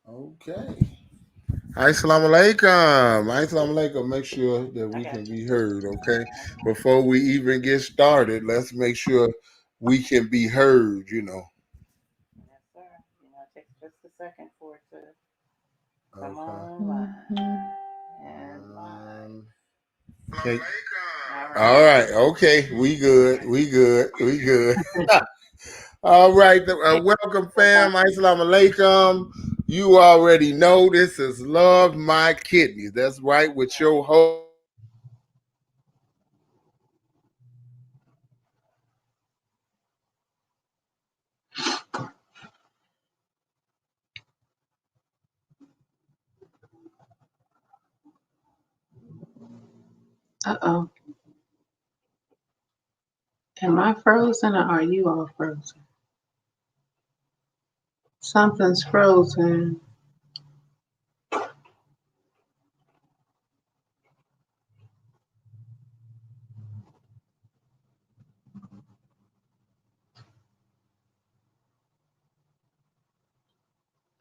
Okay. Assalamu alaikum. Assalamu alaikum. Make sure that I we can got you. be heard, okay? Before we even get started, let's make sure we can be heard. Yes, sir. It takes just a second for it to come Okay. online and live. Um, okay. All right. All right. Okay. We good. We good. We good. All right. Welcome, fam. Assalamu alaikum. You already know this is Love My Kidneys. That's right. With your host. Uh-oh. Am I frozen or are you all frozen? Something's frozen.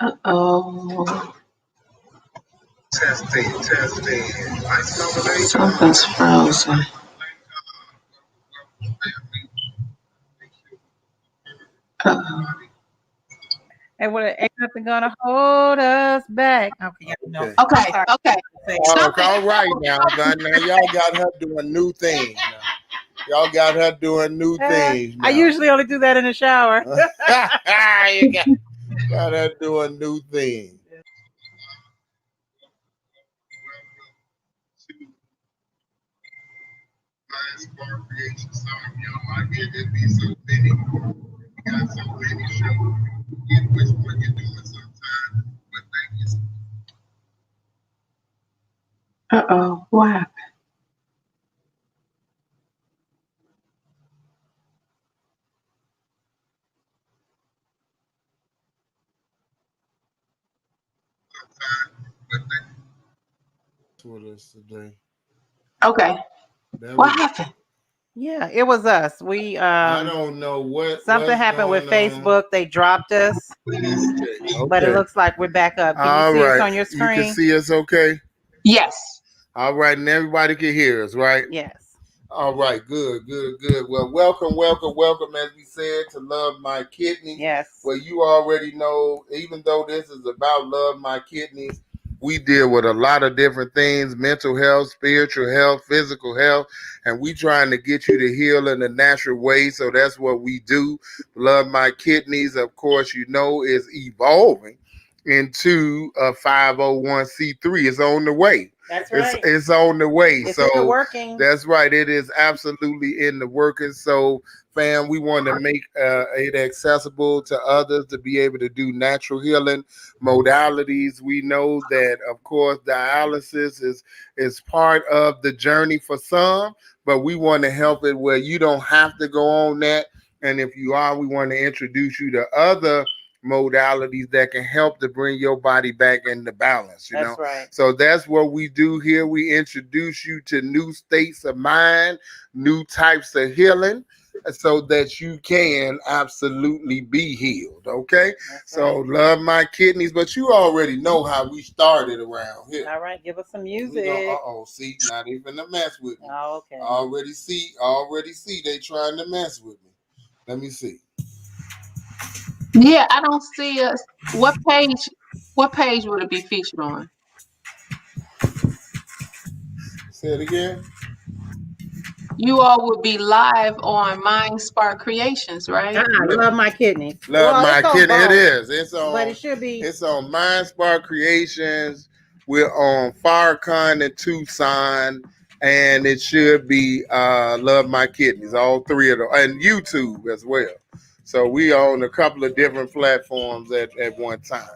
Uh-oh. Testing. Something's frozen. Uh-oh. And what ain't nothing gonna hold us back. Okay, yeah, no. Okay. I'm Okay, sorry. okay. Something. All right now. Now y'all got her doing new things now. Y'all got her doing new things now. I usually only do that in the shower. you got her doing new things. Uh-oh. What happened? With us today. Okay. What happened? Yeah, it was us. We I don't know something happened with Facebook. They dropped us, but it looks like we're back up. Can you see us on your screen? You can see us okay? Yes. All right, and everybody can hear us, right? Yes. All right, good. Well, welcome, as we said, to Love My Kidneys. Yes. Well, you already know, even though this is about Love My Kidneys, we deal with a lot of different things: mental health, spiritual health, physical health, and we trying to get you to heal in a natural way. So that's what we do. Love My Kidneys, of course, is evolving into a 501c3. It's on the way. That's right. It's on the way. It's so in the working. That's right. It is absolutely in the working. So, fam, we want to make it accessible to others to be able to do natural healing modalities. We know that, of course, dialysis is part of the journey for some, but we want to help it where you don't have to go on that. And if you are, we want to introduce you to other modalities that can help to bring your body back into balance. That's right. So that's what we do here. We introduce you to new states of mind, new types of healing, so that you can absolutely be healed. Okay. That's So right. Love My Kidneys, but you already know how we started around here. All right, give us some music. See, not even to mess with me. Oh, okay. Already see, they trying to mess with me. Let me see. Yeah, I don't see us. What page? What page would it be featured on? Say it again. You all would be live on Mind Spark Creations, right? Love My Kidney. Love My Kidney. It is. It's on. But it should be. It's on Mind Spark Creations. We're on Farrakhan in Tucson, and it should be Love My Kidneys. All three of them, and YouTube as well. So we own a couple of different platforms at one time.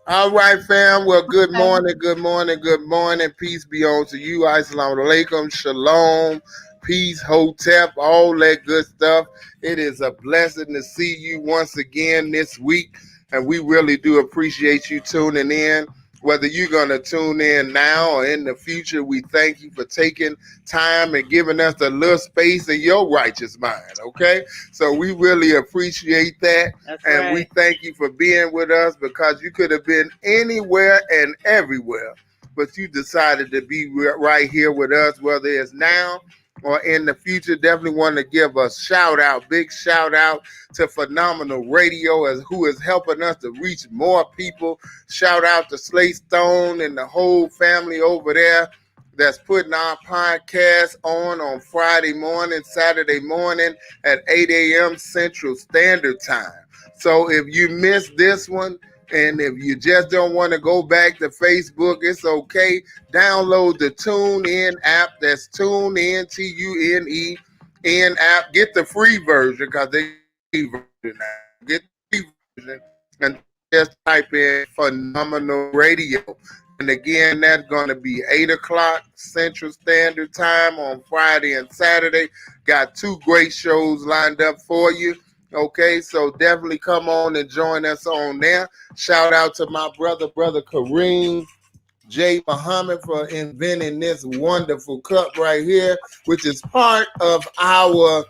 All right, fam. Well, good morning. Peace be unto you. Assalamu alaikum. Shalom. Peace, hotep, all that good stuff. It is a blessing to see you once again this week, and we really do appreciate you tuning in. whether you're going to tune in now or in the future, we thank you for taking time and giving us a little space in your righteous mind, okay? So we really appreciate that. That's and right. We thank you for being with us, because you could have been anywhere and everywhere, but you decided to be right here with us, whether it's now or in the future. Definitely want to give a shout out, big shout out to Phenomenal Radio, as who is helping us to reach more people. Shout out to Slate Stone and the whole family over there that's putting our podcast on Friday morning, Saturday morning at 8 a.m. Central Standard Time. So if you missed this one, and if you just don't want to go back to Facebook, it's okay. Download the TuneIn app. That's TuneIn, TUNEN app. Get the free version, because they free version now. Get the free version and just type in Phenomenal Radio. And again, that's going to be 8 o'clock Central Standard Time on Friday and Saturday. Got 2 great shows lined up for you. Okay, so definitely come on and join us on there. Shout out to my brother Kareem J. Muhammad, for inventing this wonderful cup right here, which is part of our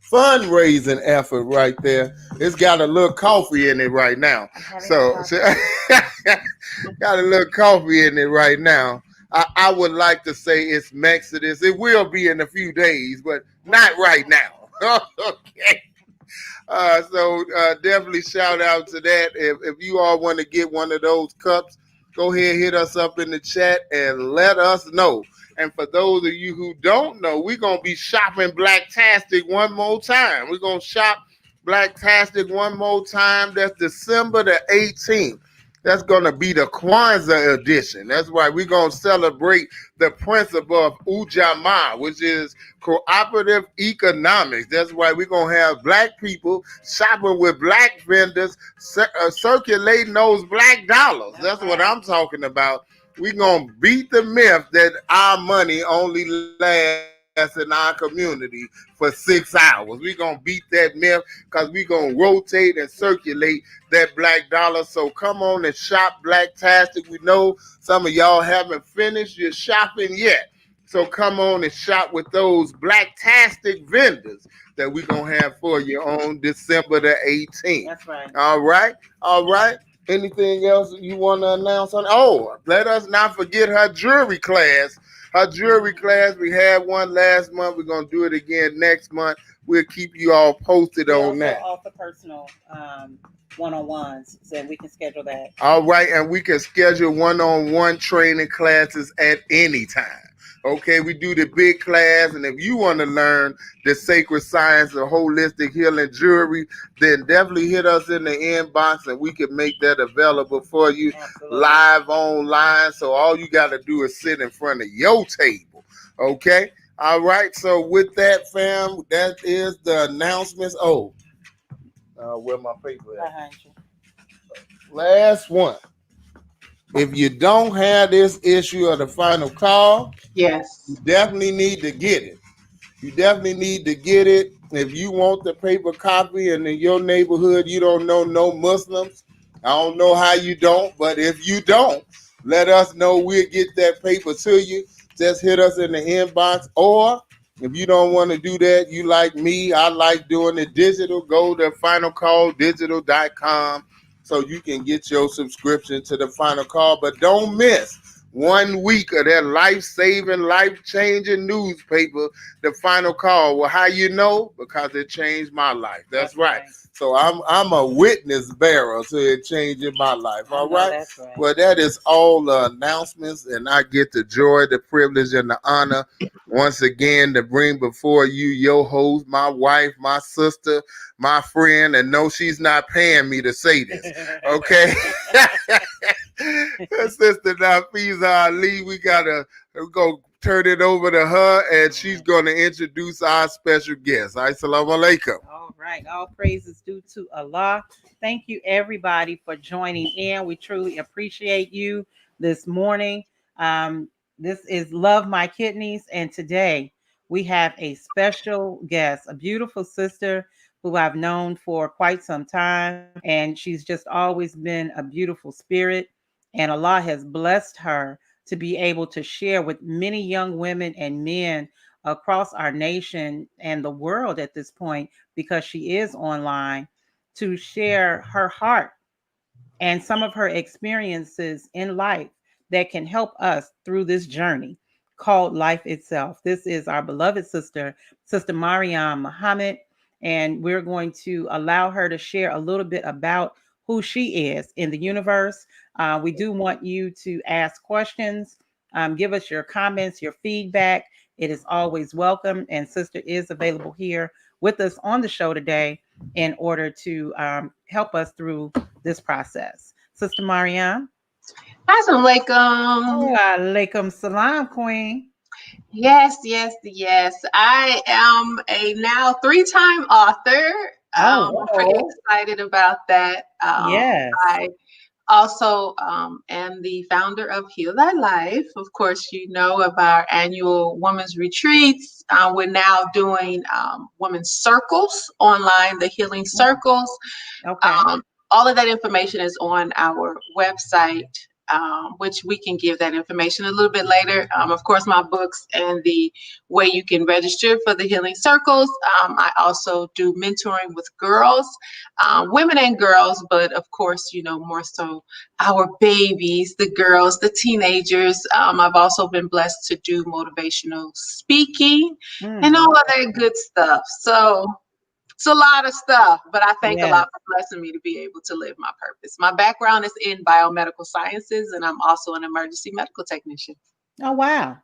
fundraising effort right there. It's got a little coffee in it right now. So got a little coffee in it right now. I would like to say it's Mexodus. It will be in a few days, but not right now. Okay. So definitely shout out to that. If you all want to get one of those cups, go ahead, hit us up in the chat and let us know. And for those of you who don't know, we're going to be shopping Blacktastic one more time. We're going to shop Blacktastic one more time. That's December the 18th. That's going to be the Kwanzaa edition. That's right. We're going to celebrate the principle of Ujamaa, which is cooperative economics. That's why we're going to have black people shopping with black vendors, circulating those black dollars. That's what I'm talking about. We're going to beat the myth that our money only lasts in our community for 6 hours. We're going to beat that myth, because we're going to rotate and circulate that black dollar. So come on and shop Blacktastic. We know some of y'all haven't finished your shopping yet. So come on and shop with those Blacktastic vendors that we're going to have for you on December the 18th. That's right. All right. All right. Anything else you want to announce on? Oh, let us not forget her jewelry class. Her jewelry class, we had one last month. We're going to do it again next month. We'll keep you all posted on that. We also offer personal one-on-ones, so we can schedule that. All right, and we can schedule one-on-one training classes at any time. Okay, we do the big class, and if you want to learn the sacred science of holistic healing jewelry, then definitely hit us in the inbox, and we can make that available for you. Absolutely. Live online. So all you got to do is sit in front of your table. Okay. All right. So with that, fam, that is the announcements. Oh, where my paper at? Behind you. Last one. If you don't have this issue of the final call, yes, you definitely need to get it. You definitely need to get it. If you want the paper copy and in your neighborhood you don't know no Muslims, I don't know how you don't, but if you don't, let us know. We'll get that paper to you. Just hit us in the inbox. Or if you don't want to do that, you like me, I like doing it digital, go to finalcalldigital.com so you can get your subscription to the Final Call. But don't miss 1 week of that life-saving, life-changing newspaper, The Final Call. Well, how you know? Because it changed my life. That's right. So I'm a witness bearer to it changing my life. All right? That's right. Well, that is all the announcements, and I get the joy, the privilege, and the honor once again to bring before you your host, my wife, my sister, my friend, and no, she's not paying me to say this. Okay? Sister Nafiza Ali, we gotta go turn it over to her, and she's gonna introduce our special guest. Assalamu alaikum. All right, all praises due to Allah. Thank you everybody for joining in. We truly appreciate you this morning. This is Love My Kidneys, and today we have a special guest, a beautiful sister who I've known for quite some time, and she's just always been a beautiful spirit. And Allah has blessed her to be able to share with many young women and men across our nation and the world at this point, because she is online, to share her heart and some of her experiences in life that can help us through this journey called life itself. This is our beloved sister, Sister Maryam Muhammad, and we're going to allow her to share a little bit about who she is in the universe. We do want you to ask questions, give us your comments, your feedback. It is always welcome, and Sister is available here with us on the show today in order to help us through this process. Sister Maryam. Assalamualaikum. Alaikum salam, Queen. Yes, yes, yes. I am a now three-time author. Oh, I'm pretty excited about that. yes. I also am the founder of Heal Thy Life. Of course, you know of our annual women's retreats. We're now doing women's circles online, the healing circles. Okay. All of that information is on our website, which we can give that information a little bit later. Of course, my books and the way you can register for the healing circles. I also do mentoring with girls, women and girls, but of course, you know, more so our babies, the girls, the teenagers. I've also been blessed to do motivational speaking and all of that good stuff. So it's a lot of stuff, but I thank Yes. Allah for blessing me to be able to live my purpose. My background is in biomedical sciences, and I'm also an emergency medical technician. Oh, wow.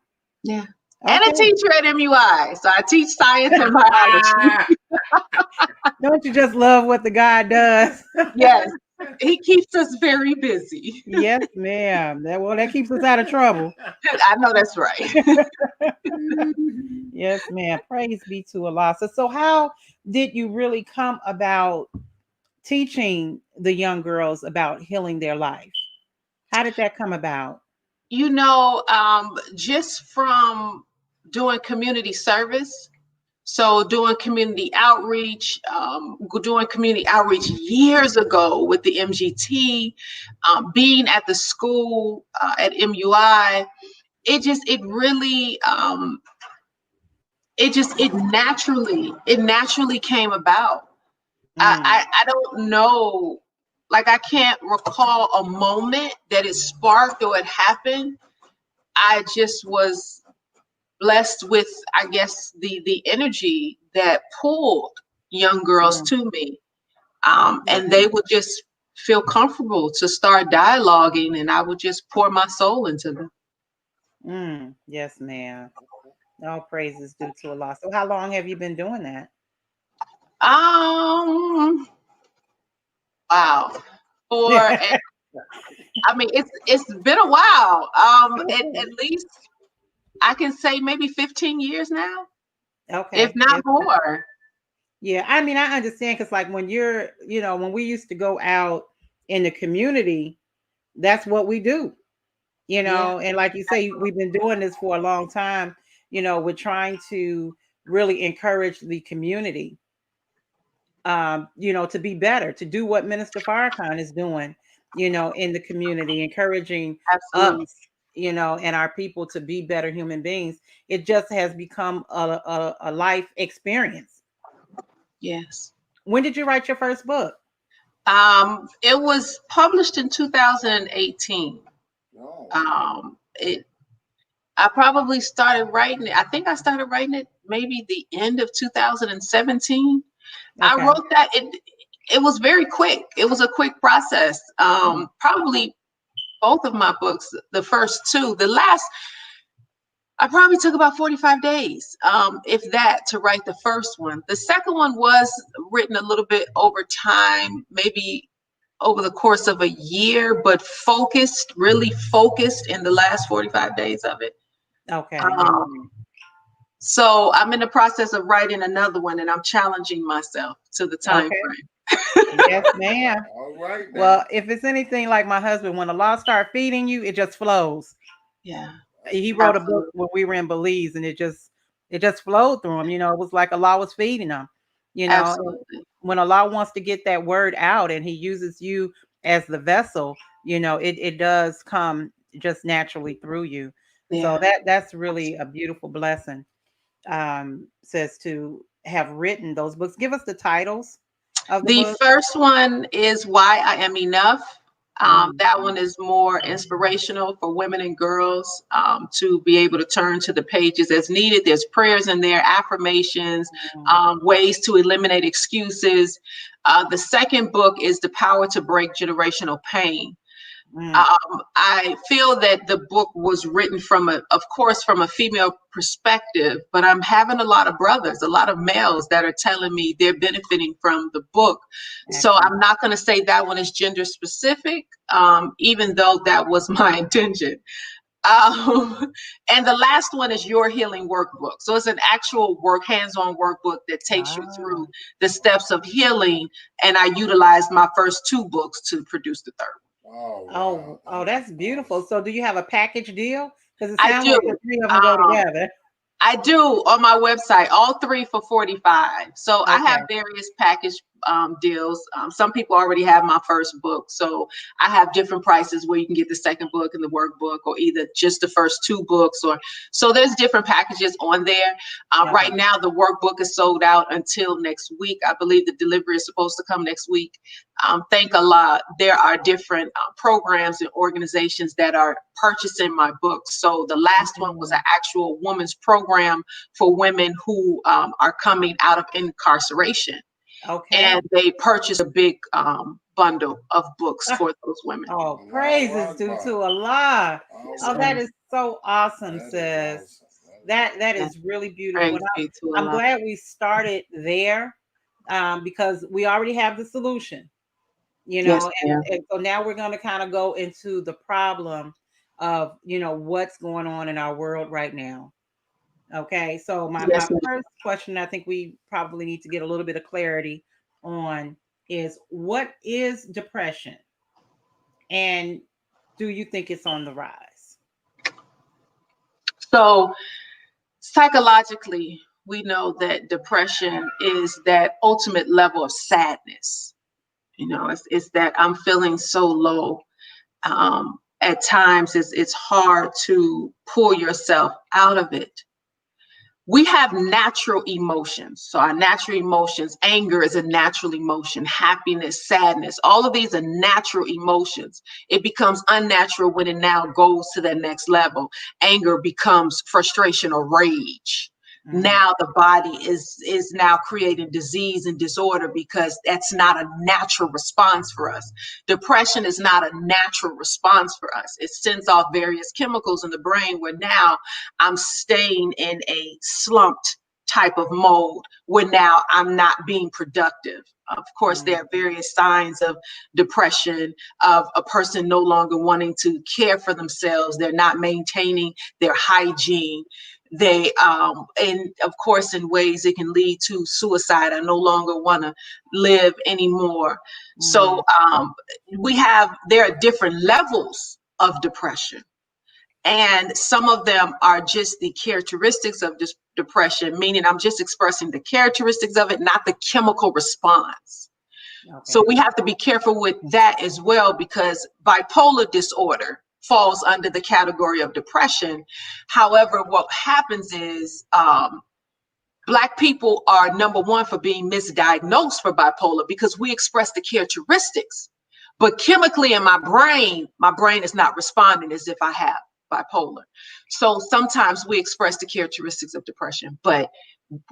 Yeah. Okay. And a teacher at MUI. So I teach science and biology. Don't you just love what the God does? Yes. He keeps us very busy. Yes, ma'am. That keeps us out of trouble. I know that's right. Yes, ma'am. Praise be to Allah. So how did you really come about teaching the young girls about healing their life? How did that come about? You know, just from doing community service. So doing community outreach, years ago with the MGT, being at the school at MUI, it naturally came about. I don't know, like I can't recall a moment that it sparked or it happened. I just was blessed with, I guess, the energy that pulled young girls to me. And they would just feel comfortable to start dialoguing, and I would just pour my soul into them. Yes, ma'am. All praises due to Allah. So how long have you been doing that? Wow. I mean, it's been a while. At least I can say maybe 15 years now. Okay. If not more. Yeah, I mean, I understand, because like when when we used to go out in the community, that's what we do, and like you say, we've been doing this for a long time. We're trying to really encourage the community, to be better, to do what Minister Farrakhan is doing, in the community, encouraging Absolutely. us, and our people to be better human beings. It just has become a life experience. Yes. When did you write your first book? It was published in 2018. I probably started writing it. I think I started writing it maybe the end of 2017. Okay. I wrote that. It was very quick. It was a quick process. Probably both of my books, the first two, the last, I probably took about 45 days, if that, to write the first one. The second one was written a little bit over time, maybe over the course of a year, but really focused in the last 45 days of it. Okay. So I'm in the process of writing another one, and I'm challenging myself to the time frame. Yes, ma'am. All right. Now. Well, if it's anything like my husband, when Allah starts feeding you, it just flows. Yeah. He wrote a book when we were in Belize, and it just flowed through him. It was like Allah was feeding him. Absolutely. When Allah wants to get that word out, and He uses you as the vessel, it does come just naturally through you. So Yeah. that's really a beautiful blessing. Says to have written those books. Give us the titles of the The book. first one is Why I Am Enough. Mm, That one is more inspirational for women and girls to be able to turn to the pages as needed. There's prayers in there, affirmations, mm, ways to eliminate excuses. The second book is The Power to Break Generational Pain. mm. I feel that the book was written of course, from a female perspective, but I'm having a lot of brothers, a lot of males that are telling me they're benefiting from the book. So Excellent. I'm not going to say that one is gender specific, even though that was my intention. And the last one is Your Healing Workbook. So it's an actual hands-on workbook that takes you through Ah. the steps of healing. And I utilized my first two books to produce the third. Oh, Oh, wow. that's beautiful. So do you have a package deal? Because it I sounds do. like the three of them go Um, together. I do on my website, all three for 45. So I have Okay. various package deals. Some people already have my first book. So I have different prices where you can get the second book and the workbook, or either just the first two books. Or so there's different packages on there. Okay. Right now, the workbook is sold out until next week. I believe the delivery is supposed to come next week. Thank Allah, there are different programs and organizations that are purchasing my books. So the last one was an actual women's program for women who are coming out of incarceration. Okay. And they purchased a big bundle of books for those women. Oh, praises due to Allah. Yes, Oh, sir. that is so awesome, sis. That Yeah. is really beautiful. Praise And be to I'm Allah. glad we started there because we already have the solution, Yes, ma'am. and so now we're going to kind of go into the problem of, what's going on in our world right now. Okay. So my Yes, ma'am. first question I think we probably need to get a little bit of clarity on is, what is depression? And do you think it's on the rise? So psychologically, we know that depression is that ultimate level of sadness. It's that I'm feeling so low. At times, it's hard to pull yourself out of it. We have natural emotions. So our natural emotions, anger is a natural emotion, happiness, sadness, all of these are natural emotions. It becomes unnatural when it now goes to that next level. Anger becomes frustration or rage. Mm, Now the body is now creating disease and disorder because that's not a natural response for us. Depression is not a natural response for us. It sends off various chemicals in the brain where now I'm staying in a slumped type of mode where now I'm not being productive. Of course, mm, there are various signs of depression, of a person no longer wanting to care for themselves. They're not maintaining their hygiene. They, and of course, in ways it can lead to suicide. I no longer want to live anymore. So mm, there are different levels of depression. And some of them are just the characteristics of this depression, meaning I'm just expressing the characteristics of it, not the chemical response. So okay. we have to be careful with that as well, because bipolar disorder falls under the category of depression. However, what happens is Black people are number one for being misdiagnosed for bipolar because we express the characteristics. But chemically in my brain is not responding as if I have bipolar. So sometimes we express the characteristics of depression, but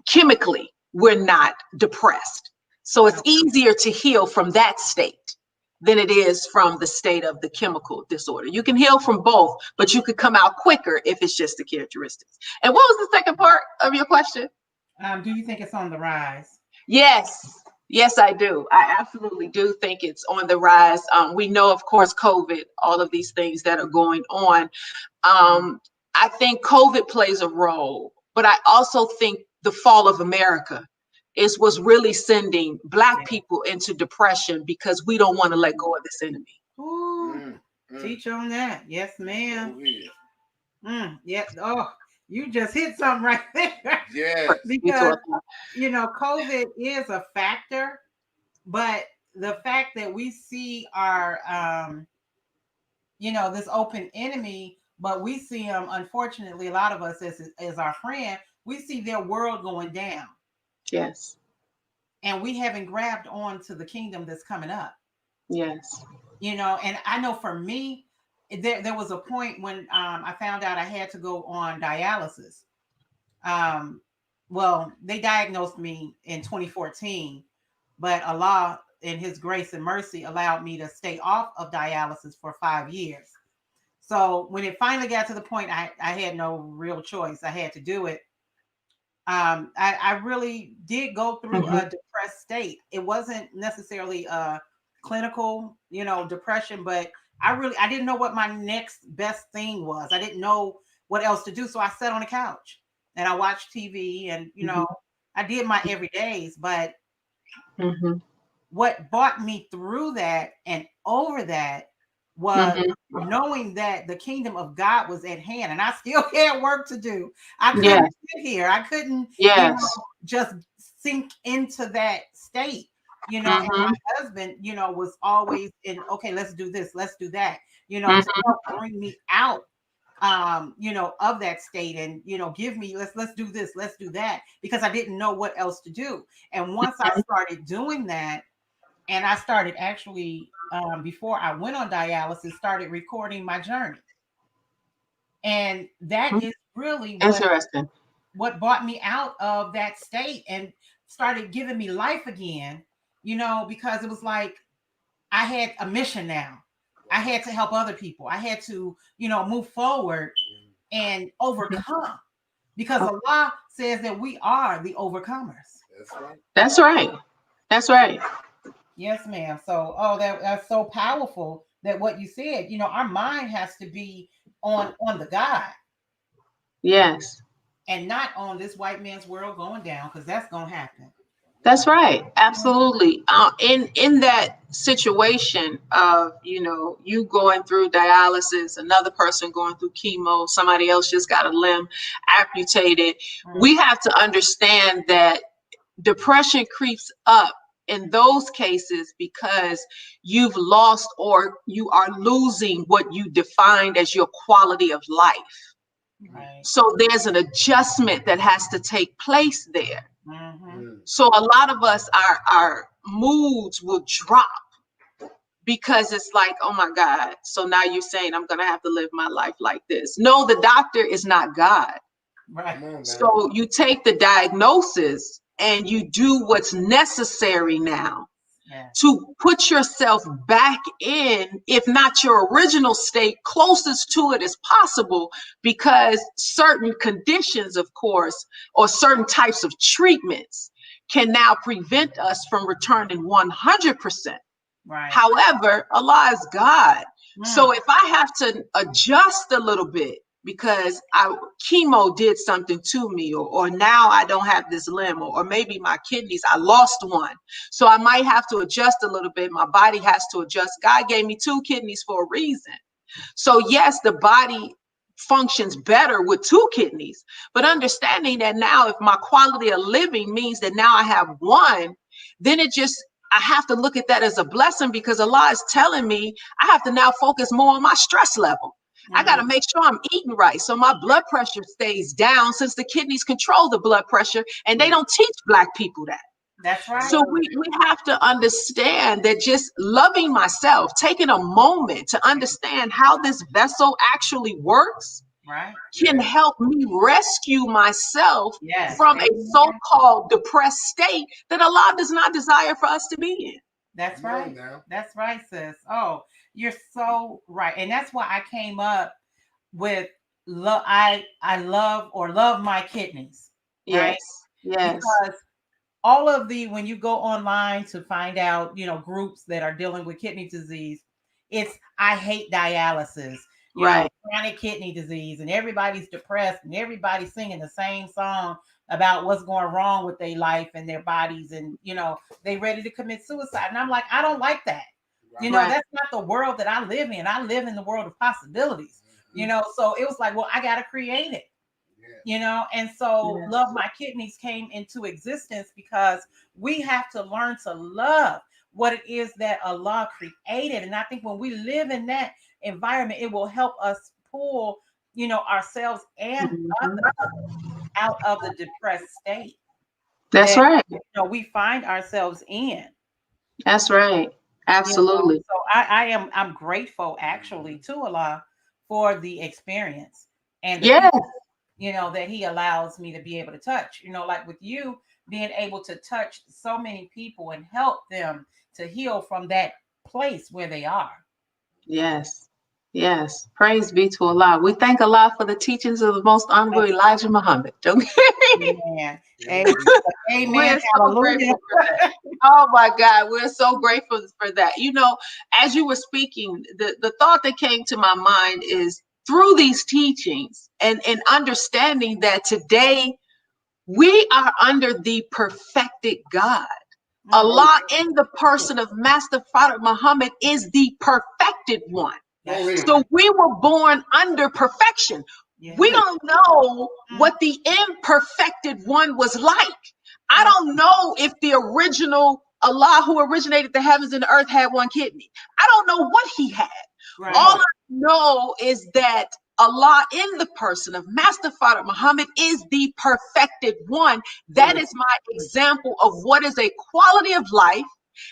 chemically we're not depressed. So it's Okay. easier to heal from that state than it is from the state of the chemical disorder. You can heal from both, but you could come out quicker if it's just the characteristics. And what was the second part of your question? Do you think it's on the rise? Yes. Yes, I do. I absolutely do think it's on the rise. We know, of course, COVID, all of these things that are going on. I think COVID plays a role, but I also think the fall of America is what's really sending Black Yeah. people into depression because we don't want to let go of this enemy. Ooh, Mm, mm. teach on that. Yes, ma'am. Go ahead. Yeah. Oh, you just hit something right there. Yes. Because, COVID is a factor, but the fact that we see our this open enemy, but we see them, unfortunately, a lot of us as our friend, we see their world going down. Yes. And we haven't grabbed on to the kingdom that's coming up. Yes. And I know for me, there was a point when I found out I had to go on dialysis. Well, they diagnosed me in 2014, but Allah in his grace and mercy allowed me to stay off of dialysis for 5 years. So when it finally got to the point I had no real choice, I had to do it. I really did go through a depressed state. It wasn't necessarily a clinical, depression, but I didn't know what my next best thing was. I didn't know what else to do. So I sat on the couch and I watched TV and, I did my everydays, but what brought me through that and over that was knowing that the kingdom of God was at hand, and I still had work to do. I couldn't sit here. I couldn't just sink into that state, and my husband, was always in, okay, let's do this, let's do that, to help bring me out, of that state and, give me, let's do this, let's do that, because I didn't know what else to do. And once I started doing that, and I started actually, before I went on dialysis, started recording my journey. And that is really interesting. What brought me out of that state and started giving me life again, because it was like I had a mission now. I had to help other people. I had to, move forward and overcome, because Allah says that we are the overcomers. That's right. That's right. Yes, ma'am. So, that's so powerful that what you said, our mind has to be on the God. Yes. And not on this white man's world going down, because that's going to happen. That's right. Absolutely. In that situation of, you going through dialysis, another person going through chemo, somebody else just got a limb amputated. We have to understand that depression creeps up in those cases because you've lost or you are losing what you defined as your quality of life. Right. So there's an adjustment that has to take place there. So a lot of us, our moods will drop because it's like, oh my God, so now you're saying I'm going to have to live my life like this. No, the doctor is not God. Right. So you take the diagnosis and you do what's necessary now to put yourself back in, if not your original state, closest to it as possible, because certain conditions, of course, or certain types of treatments can now prevent us from returning 100%. Right. However, Allah is God. So if I have to adjust a little bit because chemo did something to me, or now I don't have this limb, or maybe my kidneys, I lost one. So I might have to adjust a little bit. My body has to adjust. God gave me 2 kidneys for a reason. So yes, the body functions better with 2 kidneys, but understanding that now if my quality of living means that now I have 1, then I have to look at that as a blessing, because Allah is telling me I have to now focus more on my stress level. I got to make sure I'm eating right so my blood pressure stays down, since the kidneys control the blood pressure, and they don't teach Black people that. That's right. So we have to understand that just loving myself, taking a moment to understand how this vessel actually works, can help me rescue myself from a so-called depressed state that Allah does not desire for us to be in. That's right. That's right, sis. Oh, you're so right. And that's why I came up with I love my kidneys. Right? Yes. Because all of when you go online to find out, groups that are dealing with kidney disease, it's I hate dialysis. Chronic kidney disease, and everybody's depressed, and everybody's singing the same song about what's going wrong with their life and their bodies, and they ready to commit suicide. And I'm like, I don't like that. That's not the world that I live in. I live in the world of possibilities. So it was like, well, I got to create it. And so Love My Kidneys came into existence because we have to learn to love. what it is that Allah created. And I think when we live in that environment, it will help us pull, ourselves and Mhm. others out of the depressed state That's that right. we find ourselves in. That's right. Absolutely. So I'm grateful actually to Allah for the experience and the Yeah. people, that He allows me to be able to touch. Like with you being able to touch so many people and help them to heal from that place where they are. Yes. Yes. Praise be to Allah. We thank Allah for the teachings of the most honorable Elijah Muhammad. Okay. Amen. Amen. Amen. We're so Hallelujah. grateful for that. Oh my God, we're so grateful for that. As you were speaking, the thought that came to my mind is through these teachings and understanding that today we are under the perfected God. Allah in the person of Master Prophet Muhammad is the perfected one. So we were born under perfection. Yeah. We don't know what the imperfected one was like. I don't know if the original Allah who originated the heavens and the earth had one kidney. I don't know what he had. Right. All I know is that Allah in the person of Master Prophet Muhammad is the perfected one. That is my example of what is a quality of life.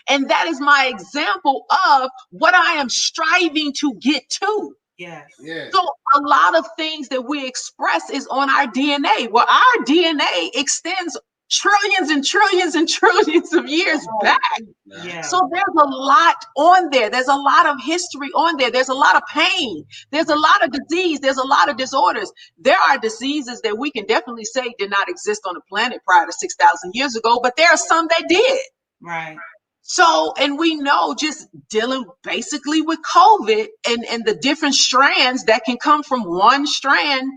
And that is my example of what I am striving to get to. Yes. Yes. So a lot of things that we express is on our DNA. Well, our DNA extends trillions and trillions and trillions of years back. Yeah. So there's a lot on there. There's a lot of history on there. There's a lot of pain. There's a lot of disease. There's a lot of disorders. There are diseases that we can definitely say did not exist on the planet prior to 6,000 years ago, but there are some that did. Right. So, and we know just dealing basically with COVID and the different strands that can come from one strand,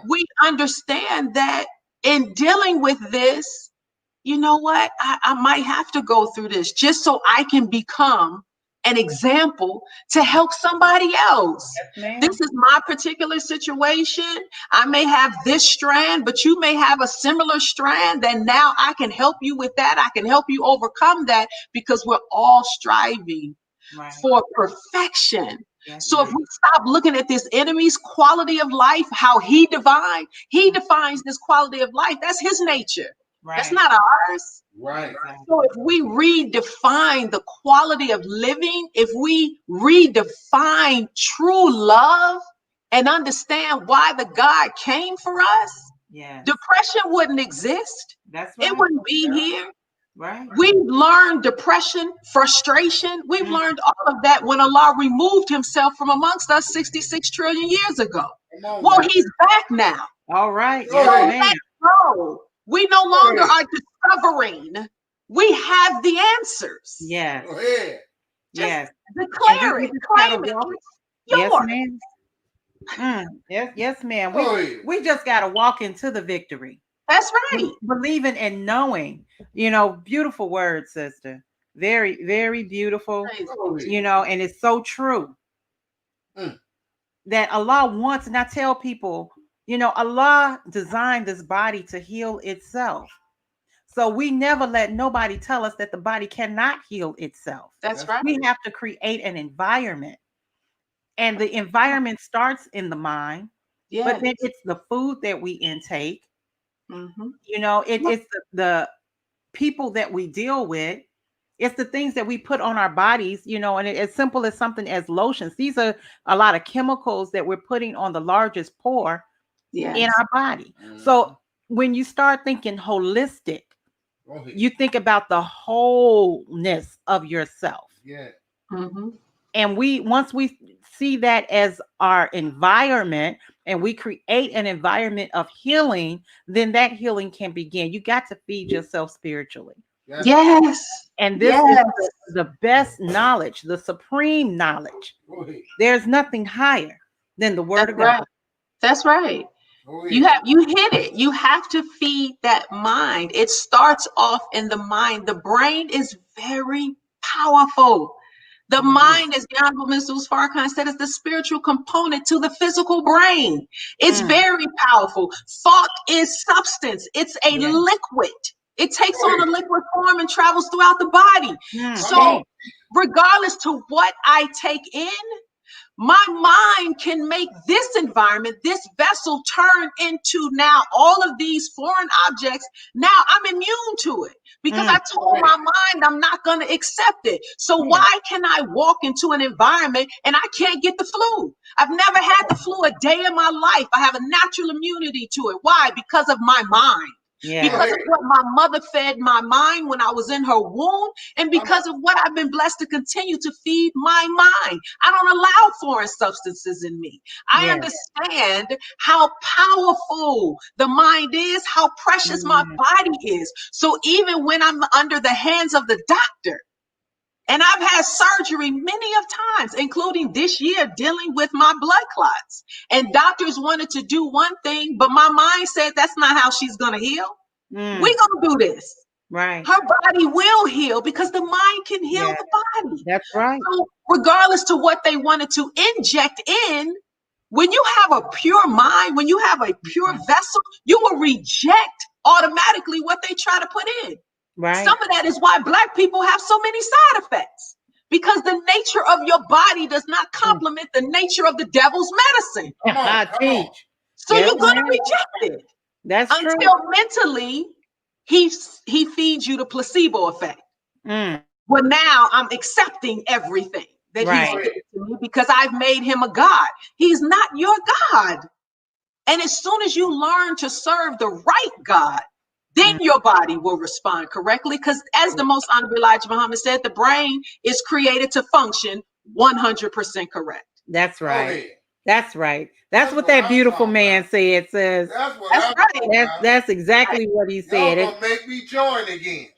we understand that in dealing with this, you know what? I might have to go through this just so I can become an example to help somebody else. Yes, This is my particular situation. I may have this strand, but you may have a similar strand that now I can help you with that. I can help you overcome that because we're all striving for perfection. Yes, So if we stop looking at this enemy's quality of life, how he defines this quality of life. That's his nature. That's not ours. Right. So if we redefine the quality of living, if we redefine true love and understand why the God came for us, depression wouldn't exist. That's right. It wouldn't be here. Right. We've learned depression, frustration. We've learned all of that when Allah removed himself from amongst us 66 trillion years ago. Well, he's back now. All right. So let's go. We no longer are discovering. We have the answers. Yes. Just declare it, claim it. Yes, ma'am. Yes, ma'am. We just got to walk into the victory. That's right. Believing and knowing, beautiful words, sister. Very, very beautiful, and it's so true that Allah wants, and I tell people, Allah designed this body to heal itself. So we never let nobody tell us that the body cannot heal itself. That's right. We have to create an environment. And the environment starts in the mind, but then it's the food that we intake. It's the people that we deal with. It's the things that we put on our bodies, and as simple as something as lotions. These are a lot of chemicals that we're putting on the largest pore in our body. So when you start thinking holistic, you think about the wholeness of yourself. And once we see that as our environment and we create an environment of healing, then that healing can begin. You got to feed yourself spiritually. Yes. And this is the best knowledge, the supreme knowledge. There's nothing higher than the word of God. That's right. You hit it. You have to feed that mind. It starts off in the mind. The brain is very powerful. The mind, as the Honorable Mr. Farrakhan said, is the spiritual component to the physical brain. It's very powerful. Thought is substance. It's a liquid. It takes on a liquid form and travels throughout the body. So regardless to what I take in, my mind can make this environment, this vessel, turn into now all of these foreign objects. Now I'm immune to it because I told my mind I'm not going to accept it. So why can I walk into an environment and I can't get the flu? I've never had the flu a day in my life. I have a natural immunity to it. Why? Because of my mind. Yeah. Because of what my mother fed my mind when I was in her womb, and because of what I've been blessed to continue to feed my mind. I don't allow foreign substances in me. I understand how powerful the mind is, how precious my body is. So even when I'm under the hands of the doctor, and I've had surgery many of times, including this year, dealing with my blood clots. And doctors wanted to do one thing, but my mind said that's not how she's going to heal. We're going to do this. Right. Her body will heal because the mind can heal the body. That's right. So regardless to what they wanted to inject in, when you have a pure mind, when you have a pure vessel, you will reject automatically what they try to put in. Right. Some of that is why Black people have so many side effects, because the nature of your body does not complement the nature of the devil's medicine. So you're going to reject it. That's until true. Mentally he feeds you the placebo effect. Well, now I'm accepting everything that he's giving to me because I've made him a God. He's not your God. And as soon as you learn to serve the right God, then your body will respond correctly. Because as the Most Honorable Elijah Muhammad said, the brain is created to function 100% correct. That's right. That's right. That's what that beautiful man said. Says that's right. That's exactly what he said. Y'all gonna make me join again.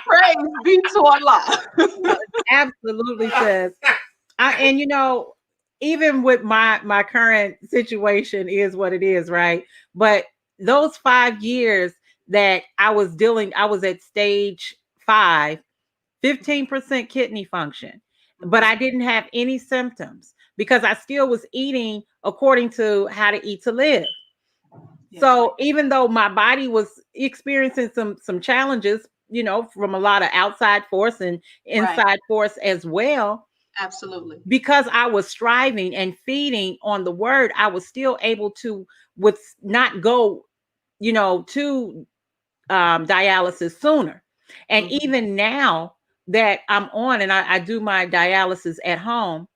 Praise be to Allah. Absolutely says. And you know, even with my current situation is what it is, right? But those 5 years that I was at stage 5, 15% kidney function, but I didn't have any symptoms because I still was eating according to how to eat to live. So even though my body was experiencing some challenges, you know, from a lot of outside force and inside force as well. Absolutely. Because I was striving and feeding on the word, I was still able to not go, you know, to dialysis sooner. And even now that I'm on and I do my dialysis at home,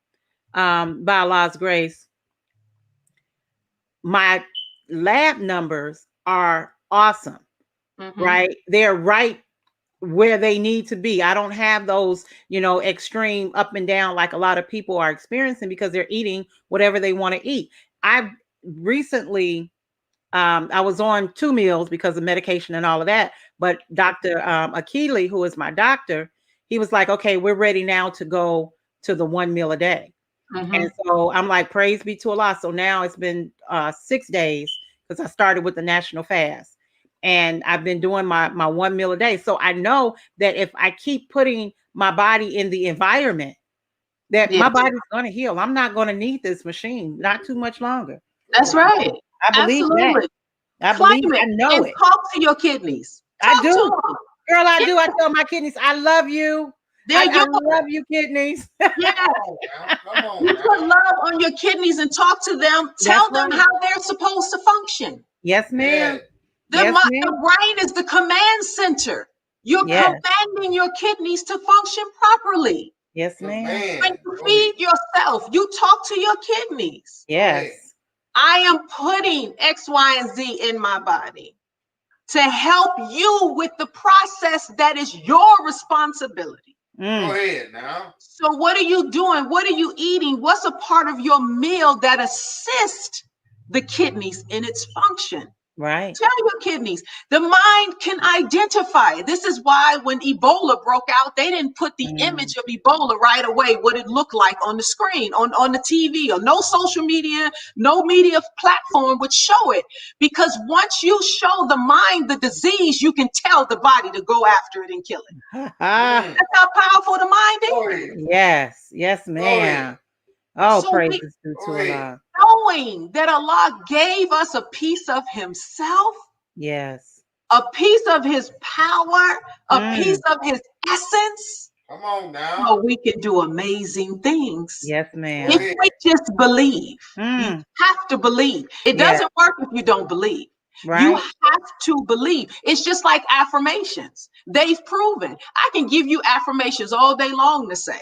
by Allah's grace, my lab numbers are awesome, right? They're right where they need to be. I don't have those, you know, extreme up and down like a lot of people are experiencing because they're eating whatever they want to eat. I've recently, I was on 2 meals because of medication and all of that. But Dr. Akili, who is my doctor, he was like, okay, we're ready now to go to the 1 meal a day. And so I'm like, praise be to Allah. So now it's been 6 days because I started with the national fast. And I've been doing my 1 meal a day. So I know that if I keep putting my body in the environment, that my body's going to heal. I'm not going to need this machine, not too much longer. That's right. I believe that. I know and it. Talk to your kidneys. I do. Girl, I do. I tell my kidneys, I love you. I love you, kidneys. Yeah. Come on, you put love on your kidneys and talk to them. Tell them how they're supposed to function. Yes, ma'am. The brain is the command center. You're commanding your kidneys to function properly. Yes, ma'am. When you feed yourself, you talk to your kidneys. Yes. I am putting X, Y, and Z in my body to help you with the process that is your responsibility. Go ahead now. So what are you doing? What are you eating? What's a part of your meal that assists the kidneys in its function? Right. Tell your kidneys. The mind can identify. This is why when Ebola broke out, they didn't put the image of Ebola right away, what it looked like on the screen, on the TV, or no social media, no media platform would show it. Because once you show the mind the disease, you can tell the body to go after it and kill it. That's how powerful the mind is. Yes. Yes, ma'am. Oh, praises to Allah. Knowing that Allah gave us a piece of himself, Yes. a piece of his power, a piece Mm. of his essence, Come on so now. we can do amazing things. Yes, Go If ma'am. ahead. we just believe, you Mm. have to believe. It Yeah. doesn't work if you don't believe. You Right. have to believe. It's just like affirmations. They've proven. I can give you affirmations all day long to say.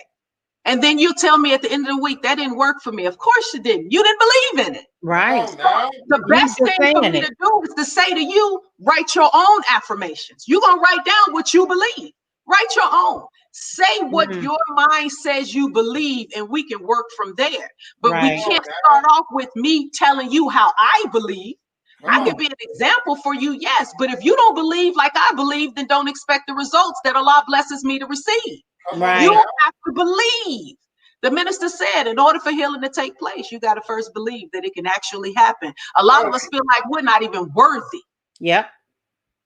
And then you tell me at the end of the week, that didn't work for me. Of course you didn't. You didn't believe in it. Come Right. on now. The You best just thing for saying me it. to do is to say to you, write your own affirmations. You're going to write down what you believe. Write your own. Say what Mm. your mind says you believe, and we can work from there. But we Right. Come on can't now. start off with me telling you how I believe. Come I Mm. could on. be an example for you, yes. But if you don't believe like I believe, then don't expect the results that Allah blesses me to receive. Come on You Right. now. have to believe. The minister said, in order for healing to take place, you got to first believe that it can actually happen. A lot of us feel like we're not even worthy. Yep.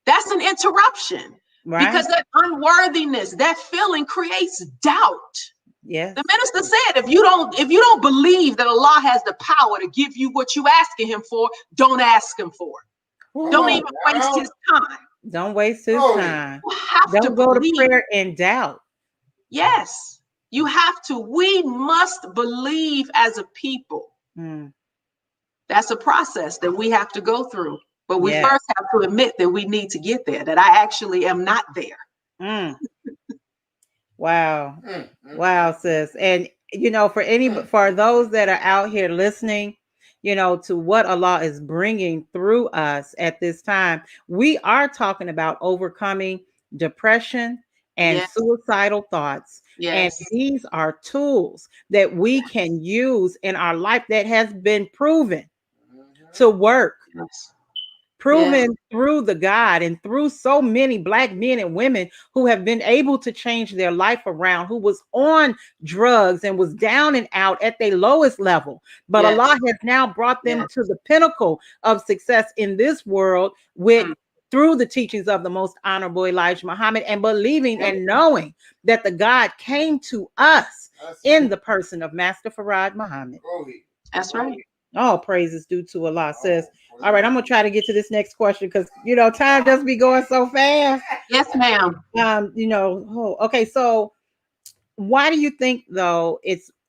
That's an interruption Right. because that unworthiness, that feeling creates doubt. Yes. The minister said, if you don't believe that Allah has the power to give you what you asking him for, don't ask him for it. Come Don't Ooh. on even waste now. his time. Don't waste his Go ahead. time. You have to Don't go to believe. prayer in doubt. Yes, you have to. We must believe as a people. Mm. That's a process that we have to go through. But we Yes. first have to admit that we need to get there, that I actually am not there. Mm. Wow. Mm, mm, Wow, sis. And for those that are out here listening, to what Allah is bringing through us at this time, we are talking about overcoming depression and Yes, suicidal thoughts. And yes, these are tools that we can use in our life that has been proven mhm. to work, yes, yes, proven through the God and through so many Black men and women who have been able to change their life around, who was on drugs and was down and out at their lowest level. But yes, Allah has now brought them yes. to the pinnacle of success in this world with Mm, through the teachings of the most honorable Elijah Muhammad, and believing yes, and knowing that the God came to us That's in it. the person of Master Farad Muhammad. Go ahead. that's Go right. ahead. All praises due to Allah, sis. Oh, All right, I'm gonna try to get to this next question because time just be going so fast. Yes, ma'am. Okay, so why do you think though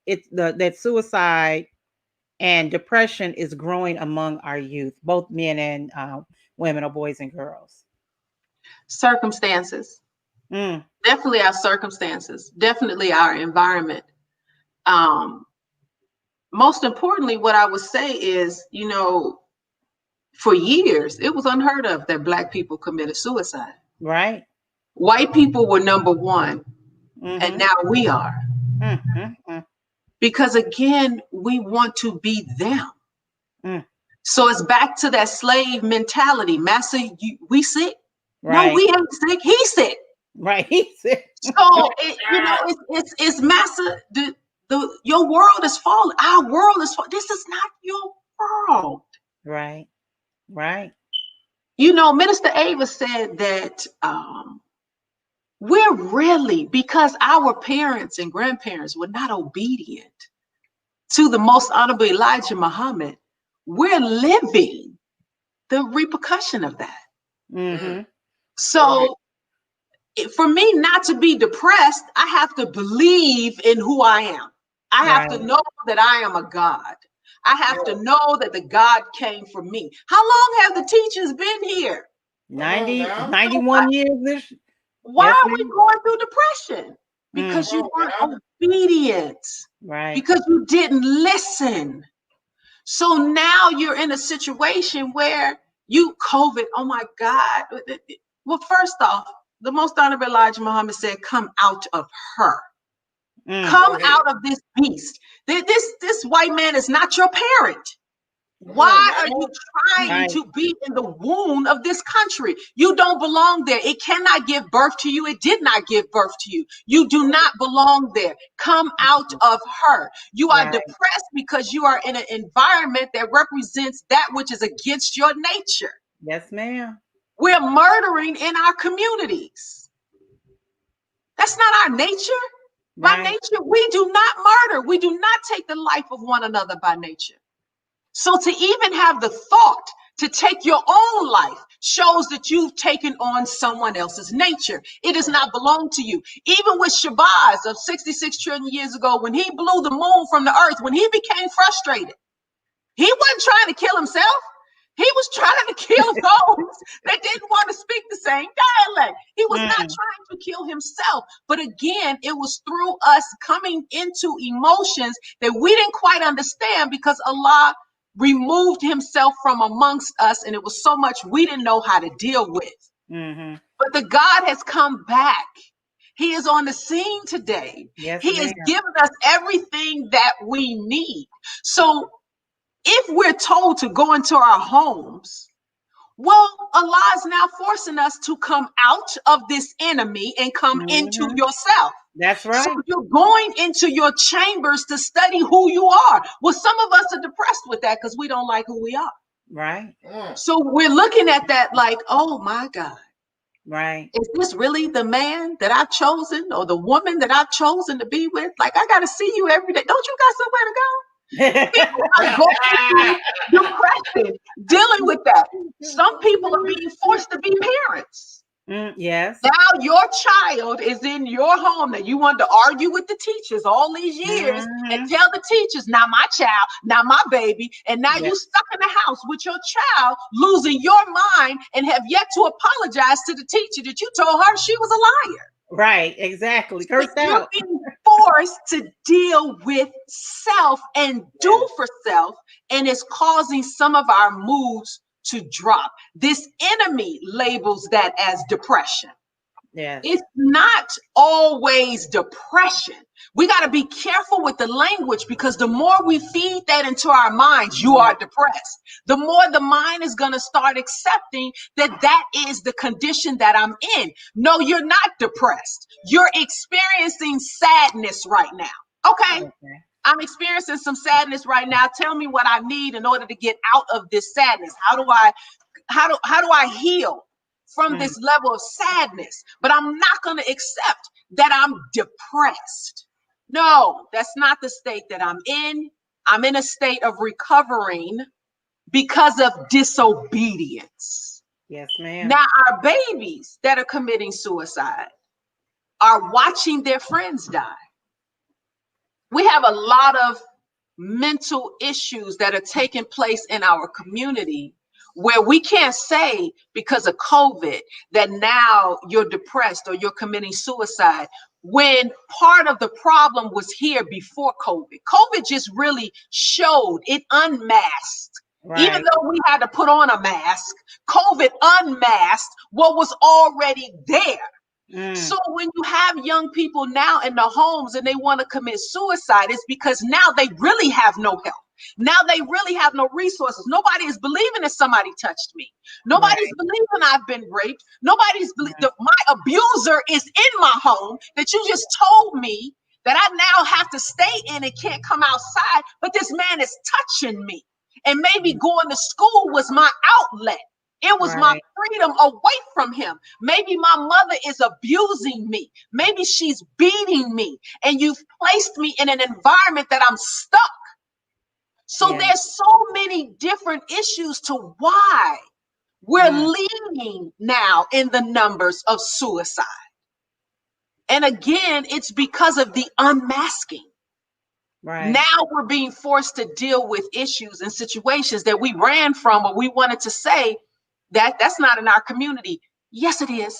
that suicide and depression is growing among our youth, both men and women or boys and girls? Circumstances. Mm. Definitely our circumstances. Definitely our environment. Um, Most importantly, what I would say is, for years, it was unheard of that Black people committed suicide. Right. White people were number one, and Mm-hmm. now we are. Mm-hmm. Because again, we want to be them. Mm. So it's back to that slave mentality. Master, we sick? No, Right. we ain't sick. He's sick. Right. He said. So it's master. Your world is falling. Our world is falling. This is not your world. Right. Right. Minister Ava said that we're really, because our parents and grandparents were not obedient to the most honorable Elijah Muhammad, we're living the repercussion of that. Mm-hmm. So for me not to be depressed, I have to believe in who I am. I have to Right. know that I am a God. I have to know that the God came for me. How long have the teachers been here? 90, now. 91 years this. Why Yes, are we ma'am. going through depression? Mm. Because Come you on weren't obedient, Right. because you didn't listen. So now you're in a situation where COVID, oh my God. Well, first off, the most honorable Elijah Muhammad said, come out of her. Mm. Come Go ahead. out of this beast. This white man is not your parent. Come on Why now. are you trying Right. to be in the womb of this country? You don't belong there. It cannot give birth to you. It did not give birth to you. You do not belong there. Come out of her. You are Right. depressed because you are in an environment that represents that which is against your nature. Yes, ma'am. We're murdering in our communities. That's not our nature. By Right. nature, we do not murder. We do not take the life of one another by nature. So to even have the thought to take your own life, shows that you've taken on someone else's nature. It does not belong to you. Even with Shabazz of 66 trillion years ago, when he blew the moon from the earth, when he became frustrated, he wasn't trying to kill himself. He was trying to kill those that didn't want to speak the same dialect. He was not trying to kill himself. But again, it was through us coming into emotions that we didn't quite understand, because Allah removed himself from amongst us, and it was so much we didn't know how to deal with. But the God has come back. He is on the scene today. Yes, he has given us everything that we need. So if we're told to go into our homes, well, Allah is now forcing us to come out of this enemy and come into yourself. That's right. So you're going into your chambers to study who you are. Well, some of us are depressed with that because we don't like who we are. Right. So we're looking at that like, oh my God. Right. Is this really the man that I've chosen, or the woman that I've chosen to be with? Like, I got to see you every day. Don't you got somewhere to go? People are going through depression, dealing with that. Some people are being forced to be parents. Yes. Now your child is in your home that you wanted to argue with the teachers all these years and tell the teachers, not my child, not my baby. And now you're stuck in the house with your child, losing your mind, and have yet to apologize to the teacher that you told her she was a liar. Right, exactly. Cursed You're out. being forced to deal with self and do for self, and it's causing some of our moods to drop. This enemy labels that as depression. Yes. It's not always depression. We got to be careful with the language, because the more we feed that into our minds, you are depressed, the more the mind is going to start accepting that that is the condition that I'm in. No, you're not depressed. You're experiencing sadness right now. Okay. I'm experiencing some sadness right now. Tell me what I need in order to get out of this sadness. How do I heal from this level of sadness? But I'm not going to accept that I'm depressed. No, that's not the state that I'm in. I'm in a state of recovering because of disobedience. Yes, ma'am. Now, our babies that are committing suicide are watching their friends die. We have a lot of mental issues that are taking place in our community, where we can't say because of COVID that now you're depressed or you're committing suicide, when part of the problem was here before COVID. COVID just really showed, it unmasked. Right. Even though we had to put on a mask, COVID unmasked what was already there. So when you have young people now in the homes and they want to commit suicide, it's because now they really have no help. Now they really have no resources. Nobody is believing that somebody touched me. Nobody's believing I've been raped. Nobody's believing my abuser is in my home, that you just told me that I now have to stay in and can't come outside, but this man is touching me. And maybe going to school was my outlet. It was my freedom away from him. Maybe my mother is abusing me. Maybe she's beating me. And you've placed me in an environment that I'm stuck. So there's so many different issues to why we're leading now in the numbers of suicide. And again, it's because of the unmasking. Now we're being forced to deal with issues and situations that we ran from, or we wanted to say, that's not in our community. Yes, it is.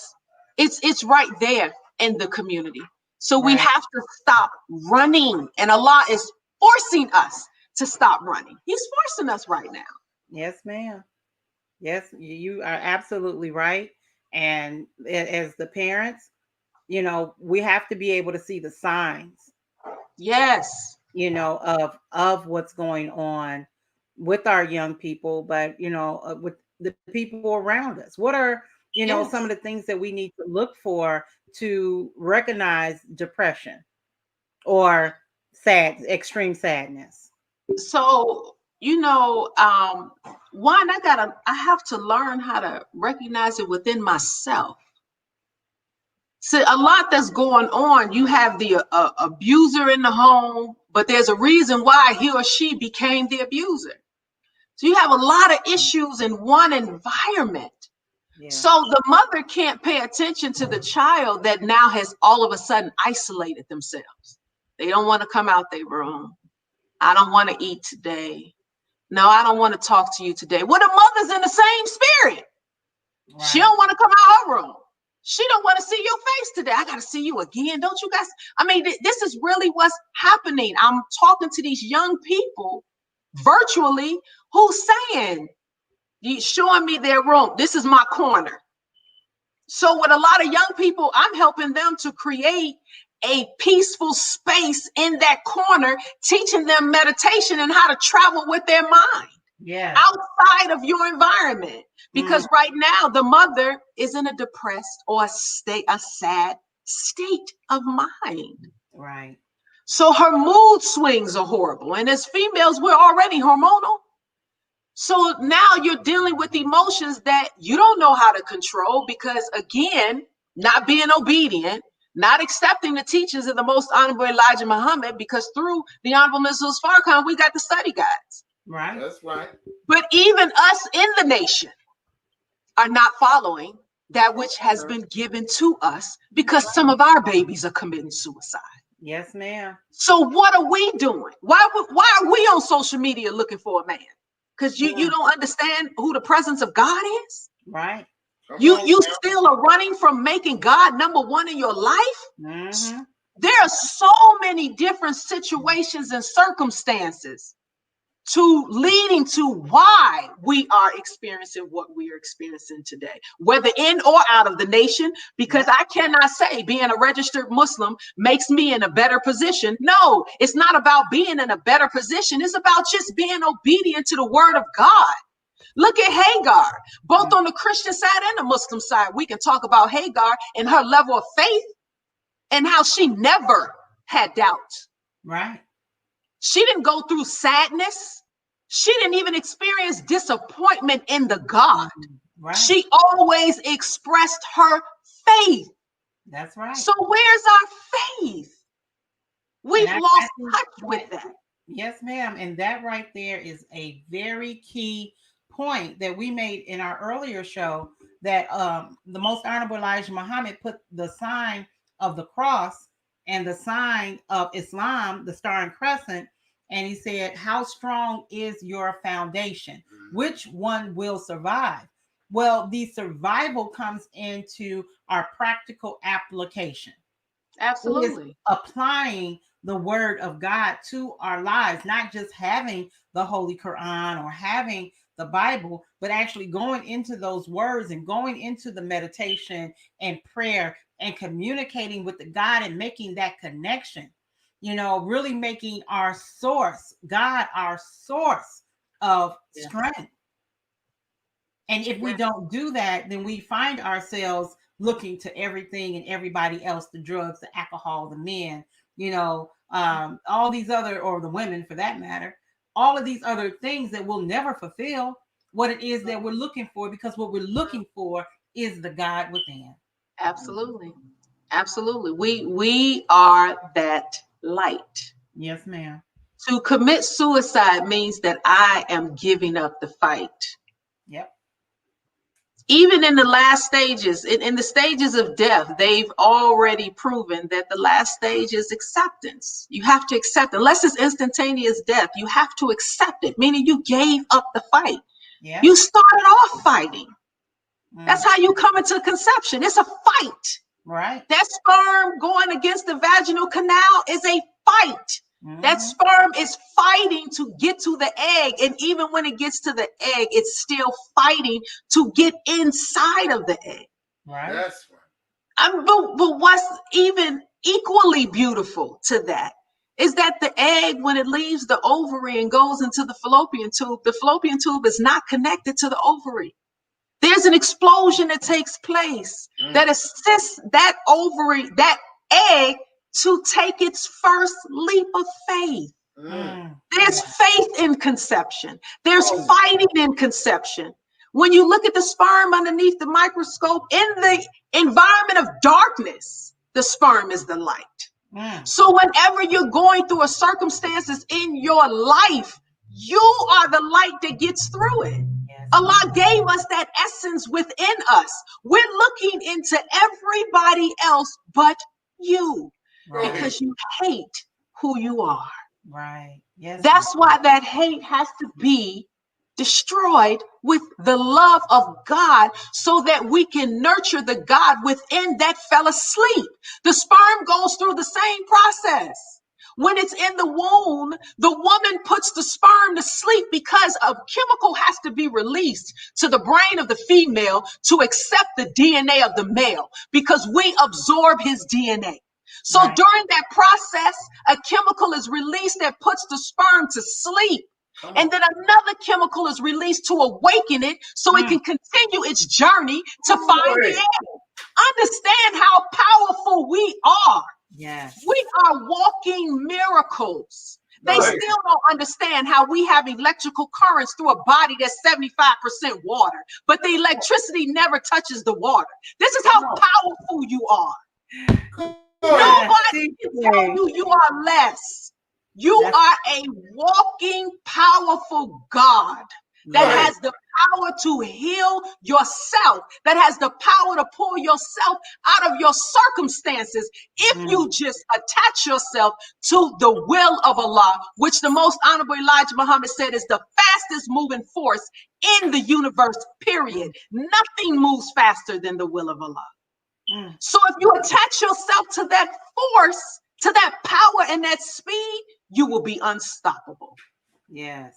It's right there in the community. So we have to stop running, and Allah is forcing us to stop running. He's forcing us right now. Yes, ma'am. Yes, you are absolutely right. And as the parents, we have to be able to see the signs. Yes. Of what's going on with our young people, but with the people around us. What are some of the things that we need to look for to recognize depression or extreme sadness? So one, I have to learn how to recognize it within myself. So a lot that's going on. You have the abuser in the home, but there's a reason why he or she became the abuser. So you have a lot of issues in one environment. Yeah. So the mother can't pay attention to the child that now has all of a sudden isolated themselves. They don't want to come out their room. I don't want to eat today. No, I don't want to talk to you today. Well, the mother's in the same spirit. Right. She don't want to come out her room. She don't want to see your face today. I got to see you again. Don't you guys? I mean, this is really what's happening. I'm talking to these young people virtually who's saying, showing me their room. This is my corner. So with a lot of young people, I'm helping them to create a peaceful space in that corner, teaching them meditation and how to travel with their mind. Yeah. Outside of your environment. Because right now the mother is in a depressed or a sad state of mind. Right. So her mood swings are horrible. And as females, we're already hormonal. So now you're dealing with emotions that you don't know how to control because, again, not being obedient, not accepting the teachings of the most honorable Elijah Muhammad, because through the Honorable Mrs. Farrakhan, we got the study guides. Right. That's right. But even us in the nation are not following that which has been given to us because some of our babies are committing suicide. Yes, ma'am. So what are we doing? Why are we on social media looking for a man? Because you don't understand who the presence of God is. Right. You still are running from making God number one in your life. Mm-hmm. There are so many different situations and circumstances leading to why we are experiencing what we are experiencing today, whether in or out of the nation, because I cannot say being a registered Muslim makes me in a better position. No, it's not about being in a better position. It's about just being obedient to the word of God. Look at Hagar, both on the Christian side and the Muslim side. We can talk about Hagar and her level of faith and how she never had doubts. Right. She didn't go through sadness. She didn't even experience disappointment in the God. Right. She always expressed her faith. That's right. So where's our faith? We've lost touch with that. Yes, ma'am. And that right there is a very key point that we made in our earlier show, that the most honorable Elijah Muhammad put the sign of the cross and the sign of Islam, the star and crescent, and he said, how strong is your foundation? Which one will survive? Well, the survival comes into our practical application. Absolutely. Applying the word of God to our lives, not just having the Holy Quran or having the Bible, but actually going into those words and going into the meditation and prayer and communicating with the God and making that connection, really making our source, God, our source of strength. And if we don't do that, then we find ourselves looking to everything and everybody else, the drugs, the alcohol, the men, all these other, or the women for that matter, all of these other things that will never fulfill what it is that we're looking for, because what we're looking for is the God within. Absolutely. Absolutely. We are that light. Yes, ma'am. To commit suicide means that I am giving up the fight. Yep. Even in the last stages, in the stages of death, they've already proven that the last stage is acceptance. You have to accept, unless it's instantaneous death, you have to accept it, meaning you gave up the fight. Yeah. You started off fighting. That's how you come into conception. It's a fight. Right. That sperm going against the vaginal canal is a fight. That sperm is fighting to get to the egg. And even when it gets to the egg, it's still fighting to get inside of the egg. Right. That's right. But what's even equally beautiful to that is that the egg, when it leaves the ovary and goes into the fallopian tube is not connected to the ovary. There's an explosion that takes place that assists that ovary, that egg, to take its first leap of faith. There's faith in conception. There's fighting in conception. When you look at the sperm underneath the microscope, in the environment of darkness, the sperm is the light. So whenever you're going through a circumstances in your life, you are the light that gets through it. Yes. Allah gave us that essence within us. We're looking into everybody else but you Right. because you hate who you are. Right. Yes. That's why that hate has to be destroyed with the love of God so that we can nurture the God within that fell asleep. The sperm goes through the same process. When it's in the womb, the woman puts the sperm to sleep because a chemical has to be released to the brain of the female to accept the DNA of the male because we absorb his DNA. So Right. during that process, a chemical is released that puts the sperm to sleep. And then another chemical is released to awaken it so it can continue its journey to find the egg. Understand how powerful we are. Yes. We are walking miracles. They still don't understand how we have electrical currents through a body that's 75% water, but the electricity never touches the water. This is how powerful you are. Nobody can tell you you are less. You are a walking, powerful God that has the power to heal yourself, that has the power to pull yourself out of your circumstances if you just attach yourself to the will of Allah, which the most honorable Elijah Muhammad said is the fastest moving force in the universe, period. Nothing moves faster than the will of Allah. So if you attach yourself to that force, to that power and that speed, you will be unstoppable. Yes.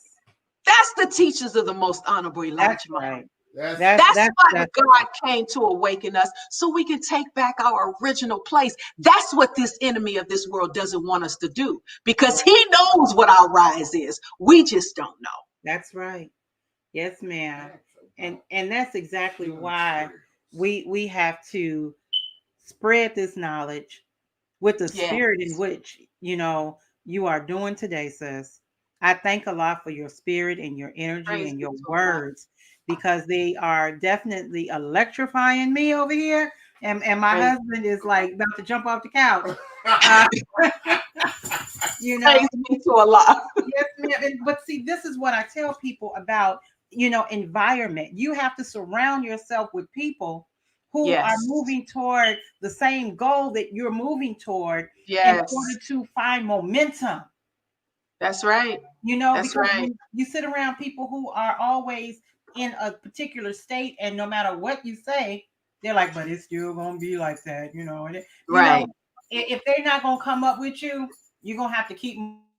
That's the teachings of the most honorable Elijah That's Muhammad. right. That's why God came to awaken us so we can take back our original place. That's what this enemy of this world doesn't want us to do because he knows what our rise is. We just don't know. That's right. Yes, ma'am. And that's exactly why we have to spread this knowledge with the spirit in which you are doing today, sis. I thank Allah for your spirit and your energy and your words because they are definitely electrifying me over here. And my husband is like about to jump off the couch. Praise be to Allah. Yes, ma'am. But see, this is what I tell people about, environment. You have to surround yourself with people who are moving toward the same goal that you're moving toward in order to find momentum. That's right. Because when you sit around people who are always in a particular state, and no matter what you say, they're like, but it's still gonna be like that, and if they're not gonna come up with you, you're gonna have to keep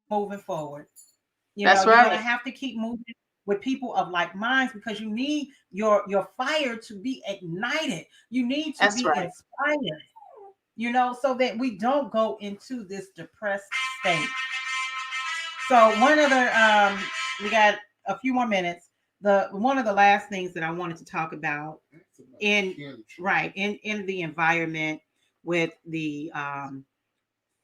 moving forward. You're gonna have to keep moving with people of like minds because you need your fire to be ignited. You need to be inspired, so that we don't go into this depressed state. So one other, we got a few more minutes. One of the last things that I wanted to talk about in the environment with the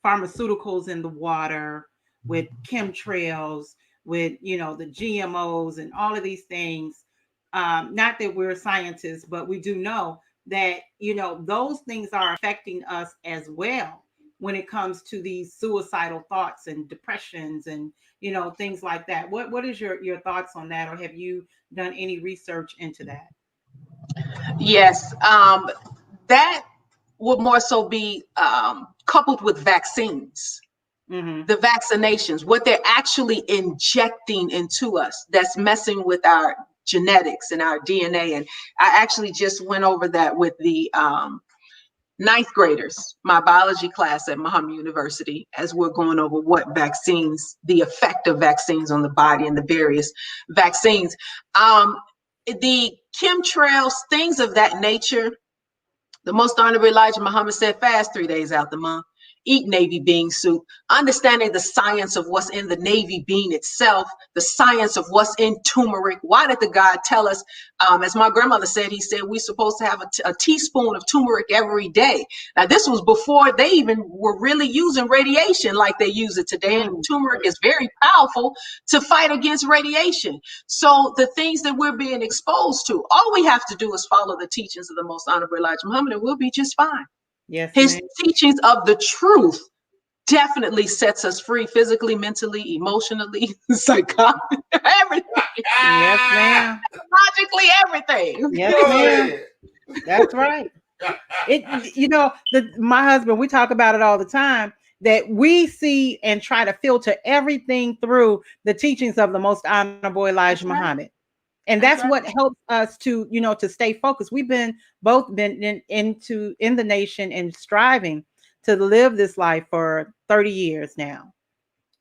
pharmaceuticals in the water, with chemtrails, with the GMOs and all of these things. Not that we're scientists, but we do know that those things are affecting us as well when it comes to these suicidal thoughts and depressions and things like that. What is your thoughts on that, or have you done any research into that? Yes, that would more so be coupled with vaccines. The vaccinations, what they're actually injecting into us, that's messing with our genetics and our DNA. And I actually just went over that with the ninth graders, my biology class at Muhammad University, as we're going over what vaccines, the effect of vaccines on the body and the various vaccines. The chemtrails, things of that nature. The most honorable Elijah Muhammad said, fast 3 days out the month. Eat navy bean soup, understanding the science of what's in the navy bean itself, the science of what's in turmeric. Why did the God tell us, as my grandmother said, he said, we're supposed to have a teaspoon of turmeric every day. Now, this was before they even were really using radiation like they use it today. And turmeric is very powerful to fight against radiation. So the things that we're being exposed to, all we have to do is follow the teachings of the most honorable Elijah Muhammad and we'll be just fine. Yes, his teachings of the truth definitely sets us free physically, mentally, emotionally, psychologically, everything, Yes, ma'am. logically, everything. Yes, Go ma'am. ahead. That's right. My husband, we talk about it all the time, that we see and try to filter everything through the teachings of the most honorable Elijah That's right. Muhammad. And that's That's what right. helps us to, to stay focused. We've been both been in the nation and striving to live this life for 30 years now.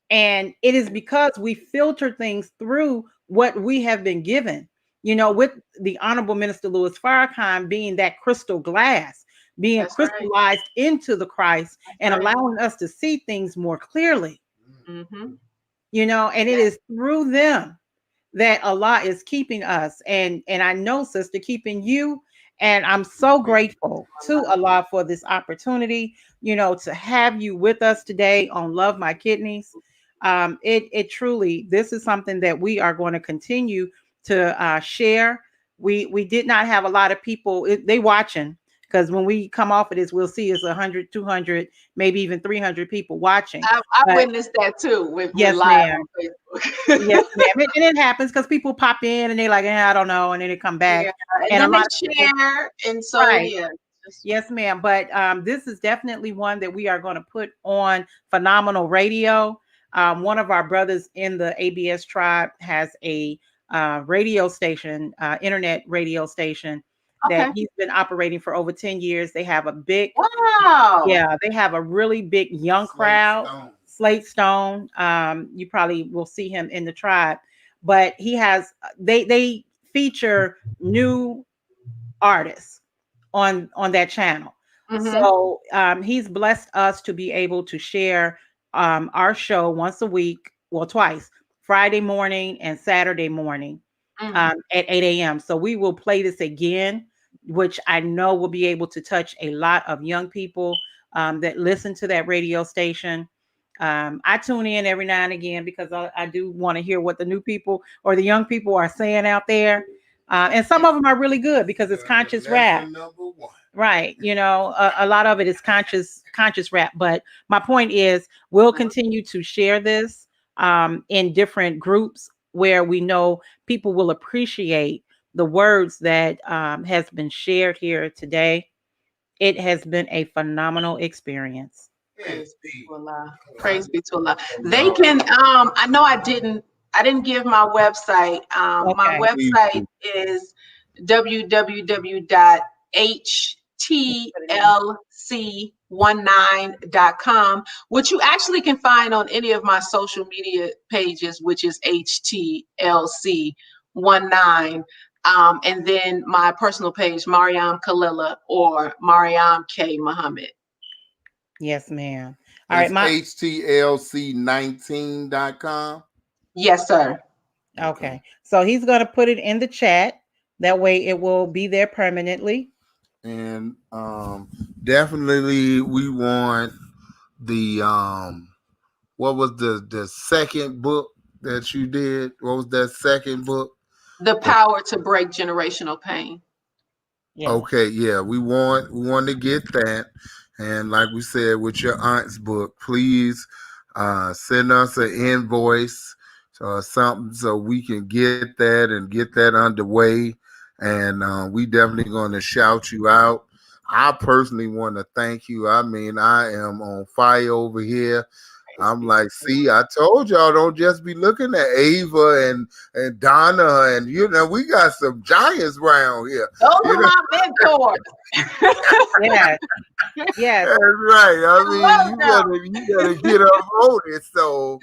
And it is because we filter things through what we have been given, with the Honorable Minister Louis Farrakhan being that crystal glass, being That's right. crystallized into the Christ That's and right. allowing us to see things more clearly, Mm-hmm. and it is through them that Allah is keeping us, and I know, sister, keeping you. And I'm so grateful to Allah for this opportunity, to have you with us today on Love My Kidneys. It truly, this is something that we are going to continue to share. We did not have a lot of people, they watching, because when we come off of this, we'll see it's 100, 200, maybe even 300 people watching. I But witnessed that too with yes, live ma'am. on Yes, Facebook. ma'am. And it happens because people pop in and they're like, I don't know, and then they come back. Yeah, and And a then they lot of people, share, and so right. yeah, just Yes, ma'am. But this is definitely one that we are going to put on Phenomenal Radio. One of our brothers in the ABS tribe has a radio station, internet radio station that okay. he's been operating for over 10 years. They have a big, Wow. yeah, they have a really big young Slate crowd. Stone. Slate Stone. You probably will see him in the tribe, but he has they feature new artists on that channel. Mm-hmm. So he's blessed us to be able to share our show once a week, well, twice, Friday morning and Saturday morning Mm. at 8 a.m. So we will play this again, which I know will be able to touch a lot of young people that listen to that radio station. I tune in every now and again because I do want to hear what the new people or the young people are saying out there. And some of them are really good because it's conscious rap. Lesson number one. Right. A lot of it is conscious rap. But my point is we'll continue to share this in different groups where we know people will appreciate the words that has been shared here today. It has been a phenomenal experience. Praise be Indeed. to Allah. Praise be to Allah. They can I know I didn't give my website. My Okay. Please website do. is Put it in. www.htlc19.com, which you actually can find on any of my social media pages, which is HTLC19. And then my personal page, Maryam Khalila or Maryam K. Muhammad. Yes, ma'am. All right. That's My HTLC19.com. Yes, sir. okay. So he's gonna put it in the chat. That way it will be there permanently. And definitely we want the what was the second book that you did? What was that second book? The power to break generational pain. Yeah. Okay, yeah, we want to get that, and like we said with your aunt's book, please send us an invoice or something so we can get that and get that underway, and we definitely going to shout you out. I personally want to thank you. I mean, I am on fire over here. I'm like, see, I told y'all don't just be looking at Ava and Donna, and we got some giants around here. Those You are know, my mentors. Yes. Yes. that's right. I Love mean, them. you gotta get up on it. So,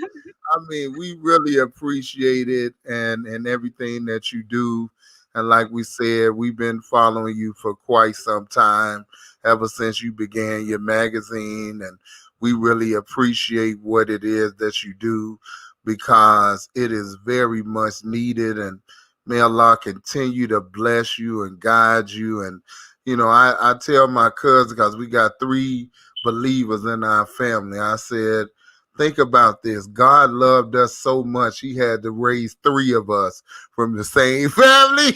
I mean, we really appreciate it and everything that you do. And like we said, we've been following you for quite some time, ever since you began your magazine, and we really appreciate what it is that you do because it is very much needed. And may Allah continue to bless you and guide you. And I tell my cousin, because we got three believers in our family, I said, think about this. God loved us so much, he had to raise three of us from the same family.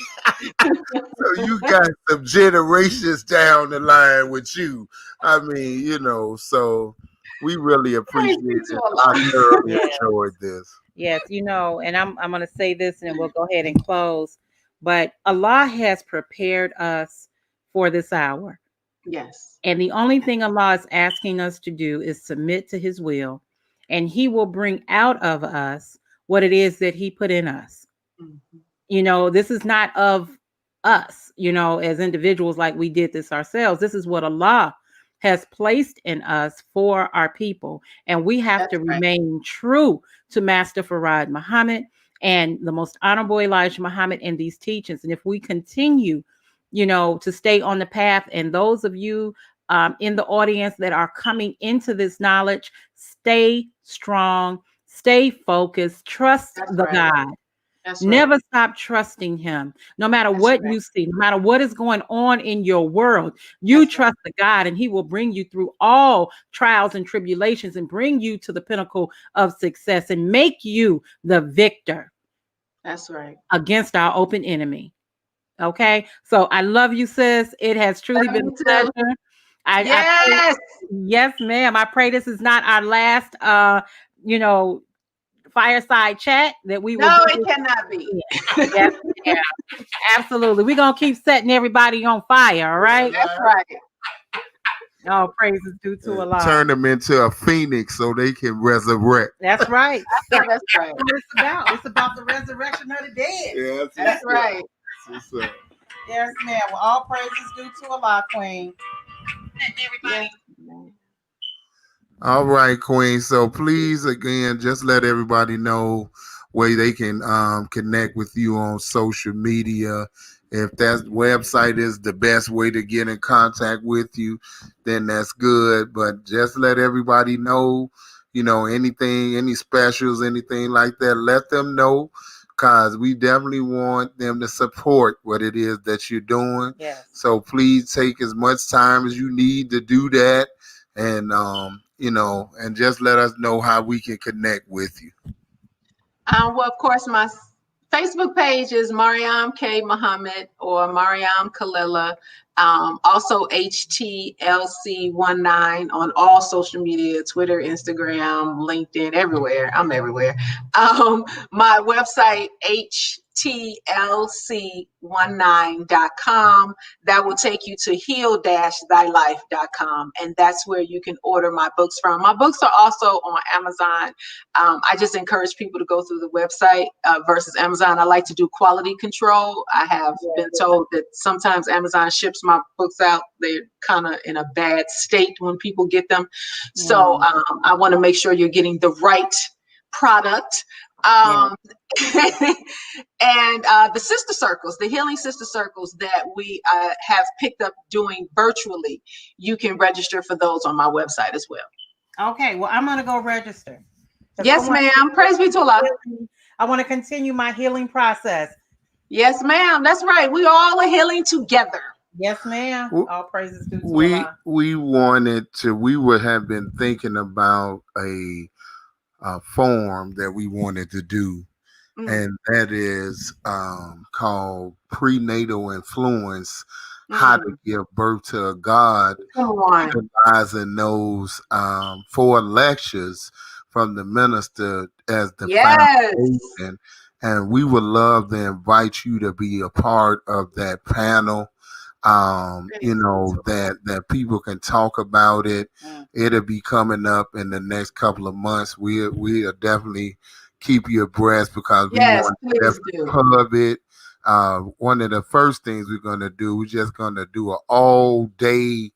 So you got some generations down the line with you. I mean, so We really Praise appreciate be to it. I Allah. thoroughly Yes, enjoyed this. yes, and I'm gonna say this and then we'll go ahead and close. But Allah has prepared us for this hour. Yes. And the only thing Allah is asking us to do is submit to his will, and he will bring out of us what it is that he put in us. Mhm. This is not of us, as individuals, like we did this ourselves. This is what Allah has placed in us for our people. And we have That's to right. remain true to Master Farad Muhammad and the most honorable Elijah Muhammad in these teachings. And if we continue, to stay on the path, and those of you in the audience that are coming into this knowledge, stay strong, stay focused, trust That's the right. God. That's right. Never stop trusting him. No matter That's what right. you see, no matter what is going on in your world, you That's right. trust the God, and he will bring you through all trials and tribulations and bring you to the pinnacle of success and make you the victor That's right. against our open enemy. Okay. So I love you, sis. It has truly Love been you a too. pleasure. I pray, Yes. yes, ma'am. I pray this is not our last you know, fireside chat, that we will No, do it this cannot be. again. Yes, ma'am. Absolutely. We're gonna keep setting everybody on fire, all right? That's right. All praises due to Allah. Turn them into a phoenix so they can resurrect. That's right. That's right. That's what it's about. It's about the resurrection of the dead. Yeah, That's right. That's what's up. Yes, ma'am. Well, all praises due to Allah, Queen. Yes. All right, Queen. So please, again, just let everybody know where they can connect with you on social media. If that website is the best way to get in contact with you, then that's good. But just let everybody know, anything, any specials, anything like that, let them know, because we definitely want them to support what it is that you're doing. Yes. So please take as much time as you need to do that. And and just let us know how we can connect with you. Well, of course, my Facebook page is Maryam K. Muhammad or Maryam Kalila. Also HTLC19 on all social media, Twitter, Instagram, LinkedIn, everywhere. I'm everywhere. My website, HTLC19.com. That will take you to heal-thylife.com. And that's where you can order my books from. My books are also on Amazon. I just encourage people to go through the website versus Amazon. I like to do quality control. I have been told that sometimes Amazon ships my books out. They're kind of in a bad state when people get them. So I want to make sure you're getting the right product. And the sister circles, the healing sister circles that we have picked up doing virtually, you can register for those on my website as well. Okay, well, I'm gonna go register. Yes, ma'am. Praise be to Allah. I want to continue my healing process. Yes, ma'am. That's right. We all are healing together. Yes, ma'am. All praises due to Allah. We would have been thinking about a form that we wanted to do, and that is called prenatal influence, how to give birth to a God, utilizing those 4 lectures from the minister as the foundation. And we would love to invite you to be a part of that panel. That people can talk about it. It'll be coming up in the next couple of months. We'll definitely keep you abreast, because we want to pub it. One of the first things we're gonna do, we're just gonna do an all day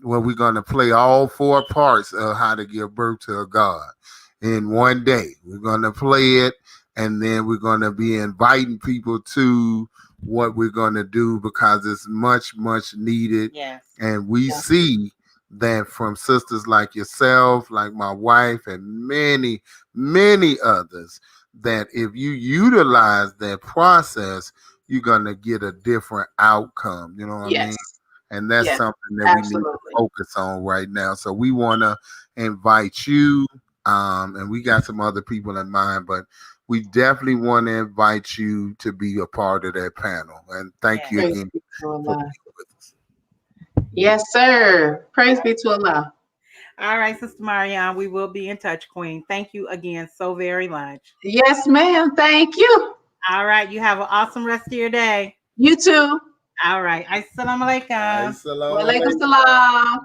where we're gonna play all 4 parts of how to give birth to a God in one day. We're gonna play it, and then we're gonna be inviting people to what we're going to do, because it's much needed. Yes. And we see that from sisters like yourself, like my wife, and many others, that if you utilize that process, you're going to get a different outcome. You know what I mean? And that's something that we need to focus on right now. So we want to invite you, and we got some other people in mind, but we definitely want to invite you to be a part of that panel. And thank you again for being with us. Yes, sir. Praise be to Allah. All right, Sister Maryam, we will be in touch, Queen. Thank you again so very much. Yes, ma'am. Thank you. All right, you have an awesome rest of your day. You too. All right. Assalamu alaikum. Assalamu Walaikum alaikum. salam.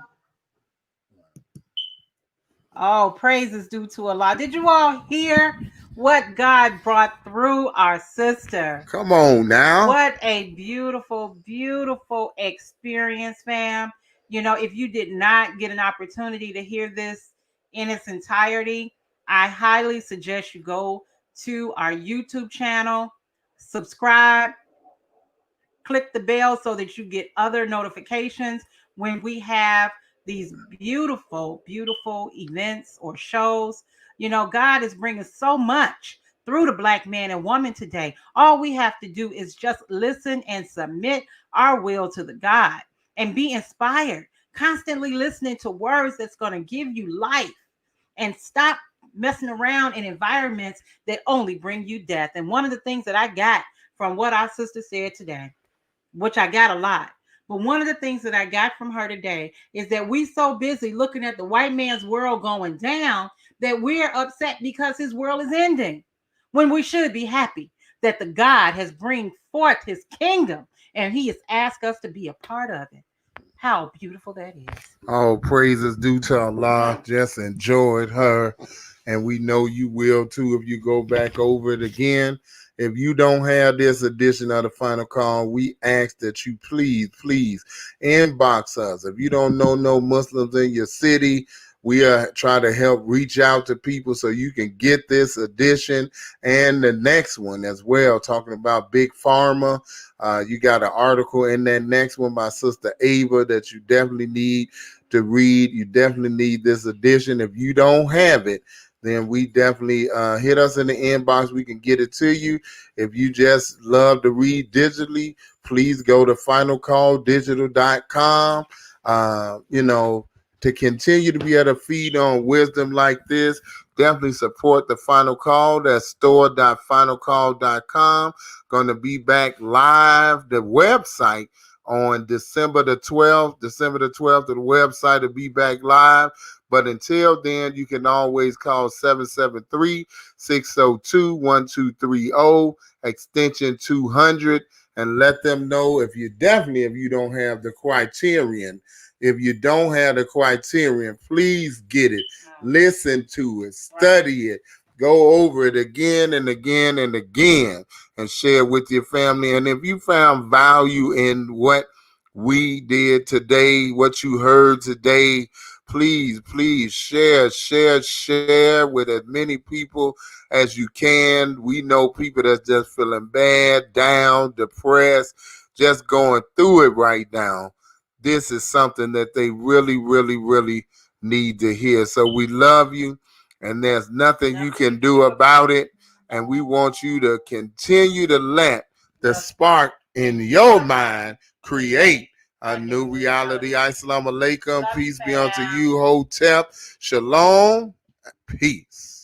Oh, praise is due to Allah. Did you all hear what God brought through our sister? Come on now. What a beautiful, beautiful experience, fam. You know, if you did not get an opportunity to hear this in its entirety, I highly suggest you go to our YouTube channel, subscribe, click the bell so that you get other notifications when we have these beautiful, beautiful events or shows. You know, God is bringing so much through the Black man and woman today. All we have to do is just listen and submit our will to the God and be inspired, constantly listening to words that's going to give you life, and stop messing around in environments that only bring you death. And one of the things that I got from what our sister said today, which I got a lot. But one of the things that I got from her today is that we so busy looking at the white man's world going down that we're upset because his world is ending, when we should be happy that the God has bring forth his kingdom and he has asked us to be a part of it. How beautiful that is. All praises due to Allah. Just enjoyed her. And we know you will too if you go back over it again. If you don't have this edition of the final call, we ask that you please inbox us. If you don't know no Muslims in your city, we are trying to help reach out to people so you can get this edition and the next one as well, talking about Big Pharma. You got an article in that next one by Sister Ava that you definitely need to read. You definitely need this edition. If you don't have it, then we definitely hit us in the inbox. We can get it to you. If you just love to read digitally, please go to finalcalldigital.com. To continue to be able to feed on wisdom like this, definitely support the Final Call. That's store.finalcall.com. Going to be back live, the website, on December the 12th. The website will be back live. But until then, you can always call 773-602-1230, extension 200, and let them know if you don't have the criterion. If you don't have the criterion, please get it. Listen to it. Study it. Go over it again and again and again and share it with your family. And if you found value in what we did today, what you heard today, please share with as many people as you can. We know people that's just feeling bad, down, depressed, just going through it right now. This is something that they really, really, really need to hear. So we love you, and there's nothing you can do about it. And we want you to continue to let the spark in your mind create a new reality. Assalamu alaikum. Peace be unto you. Hotep. Shalom. Peace.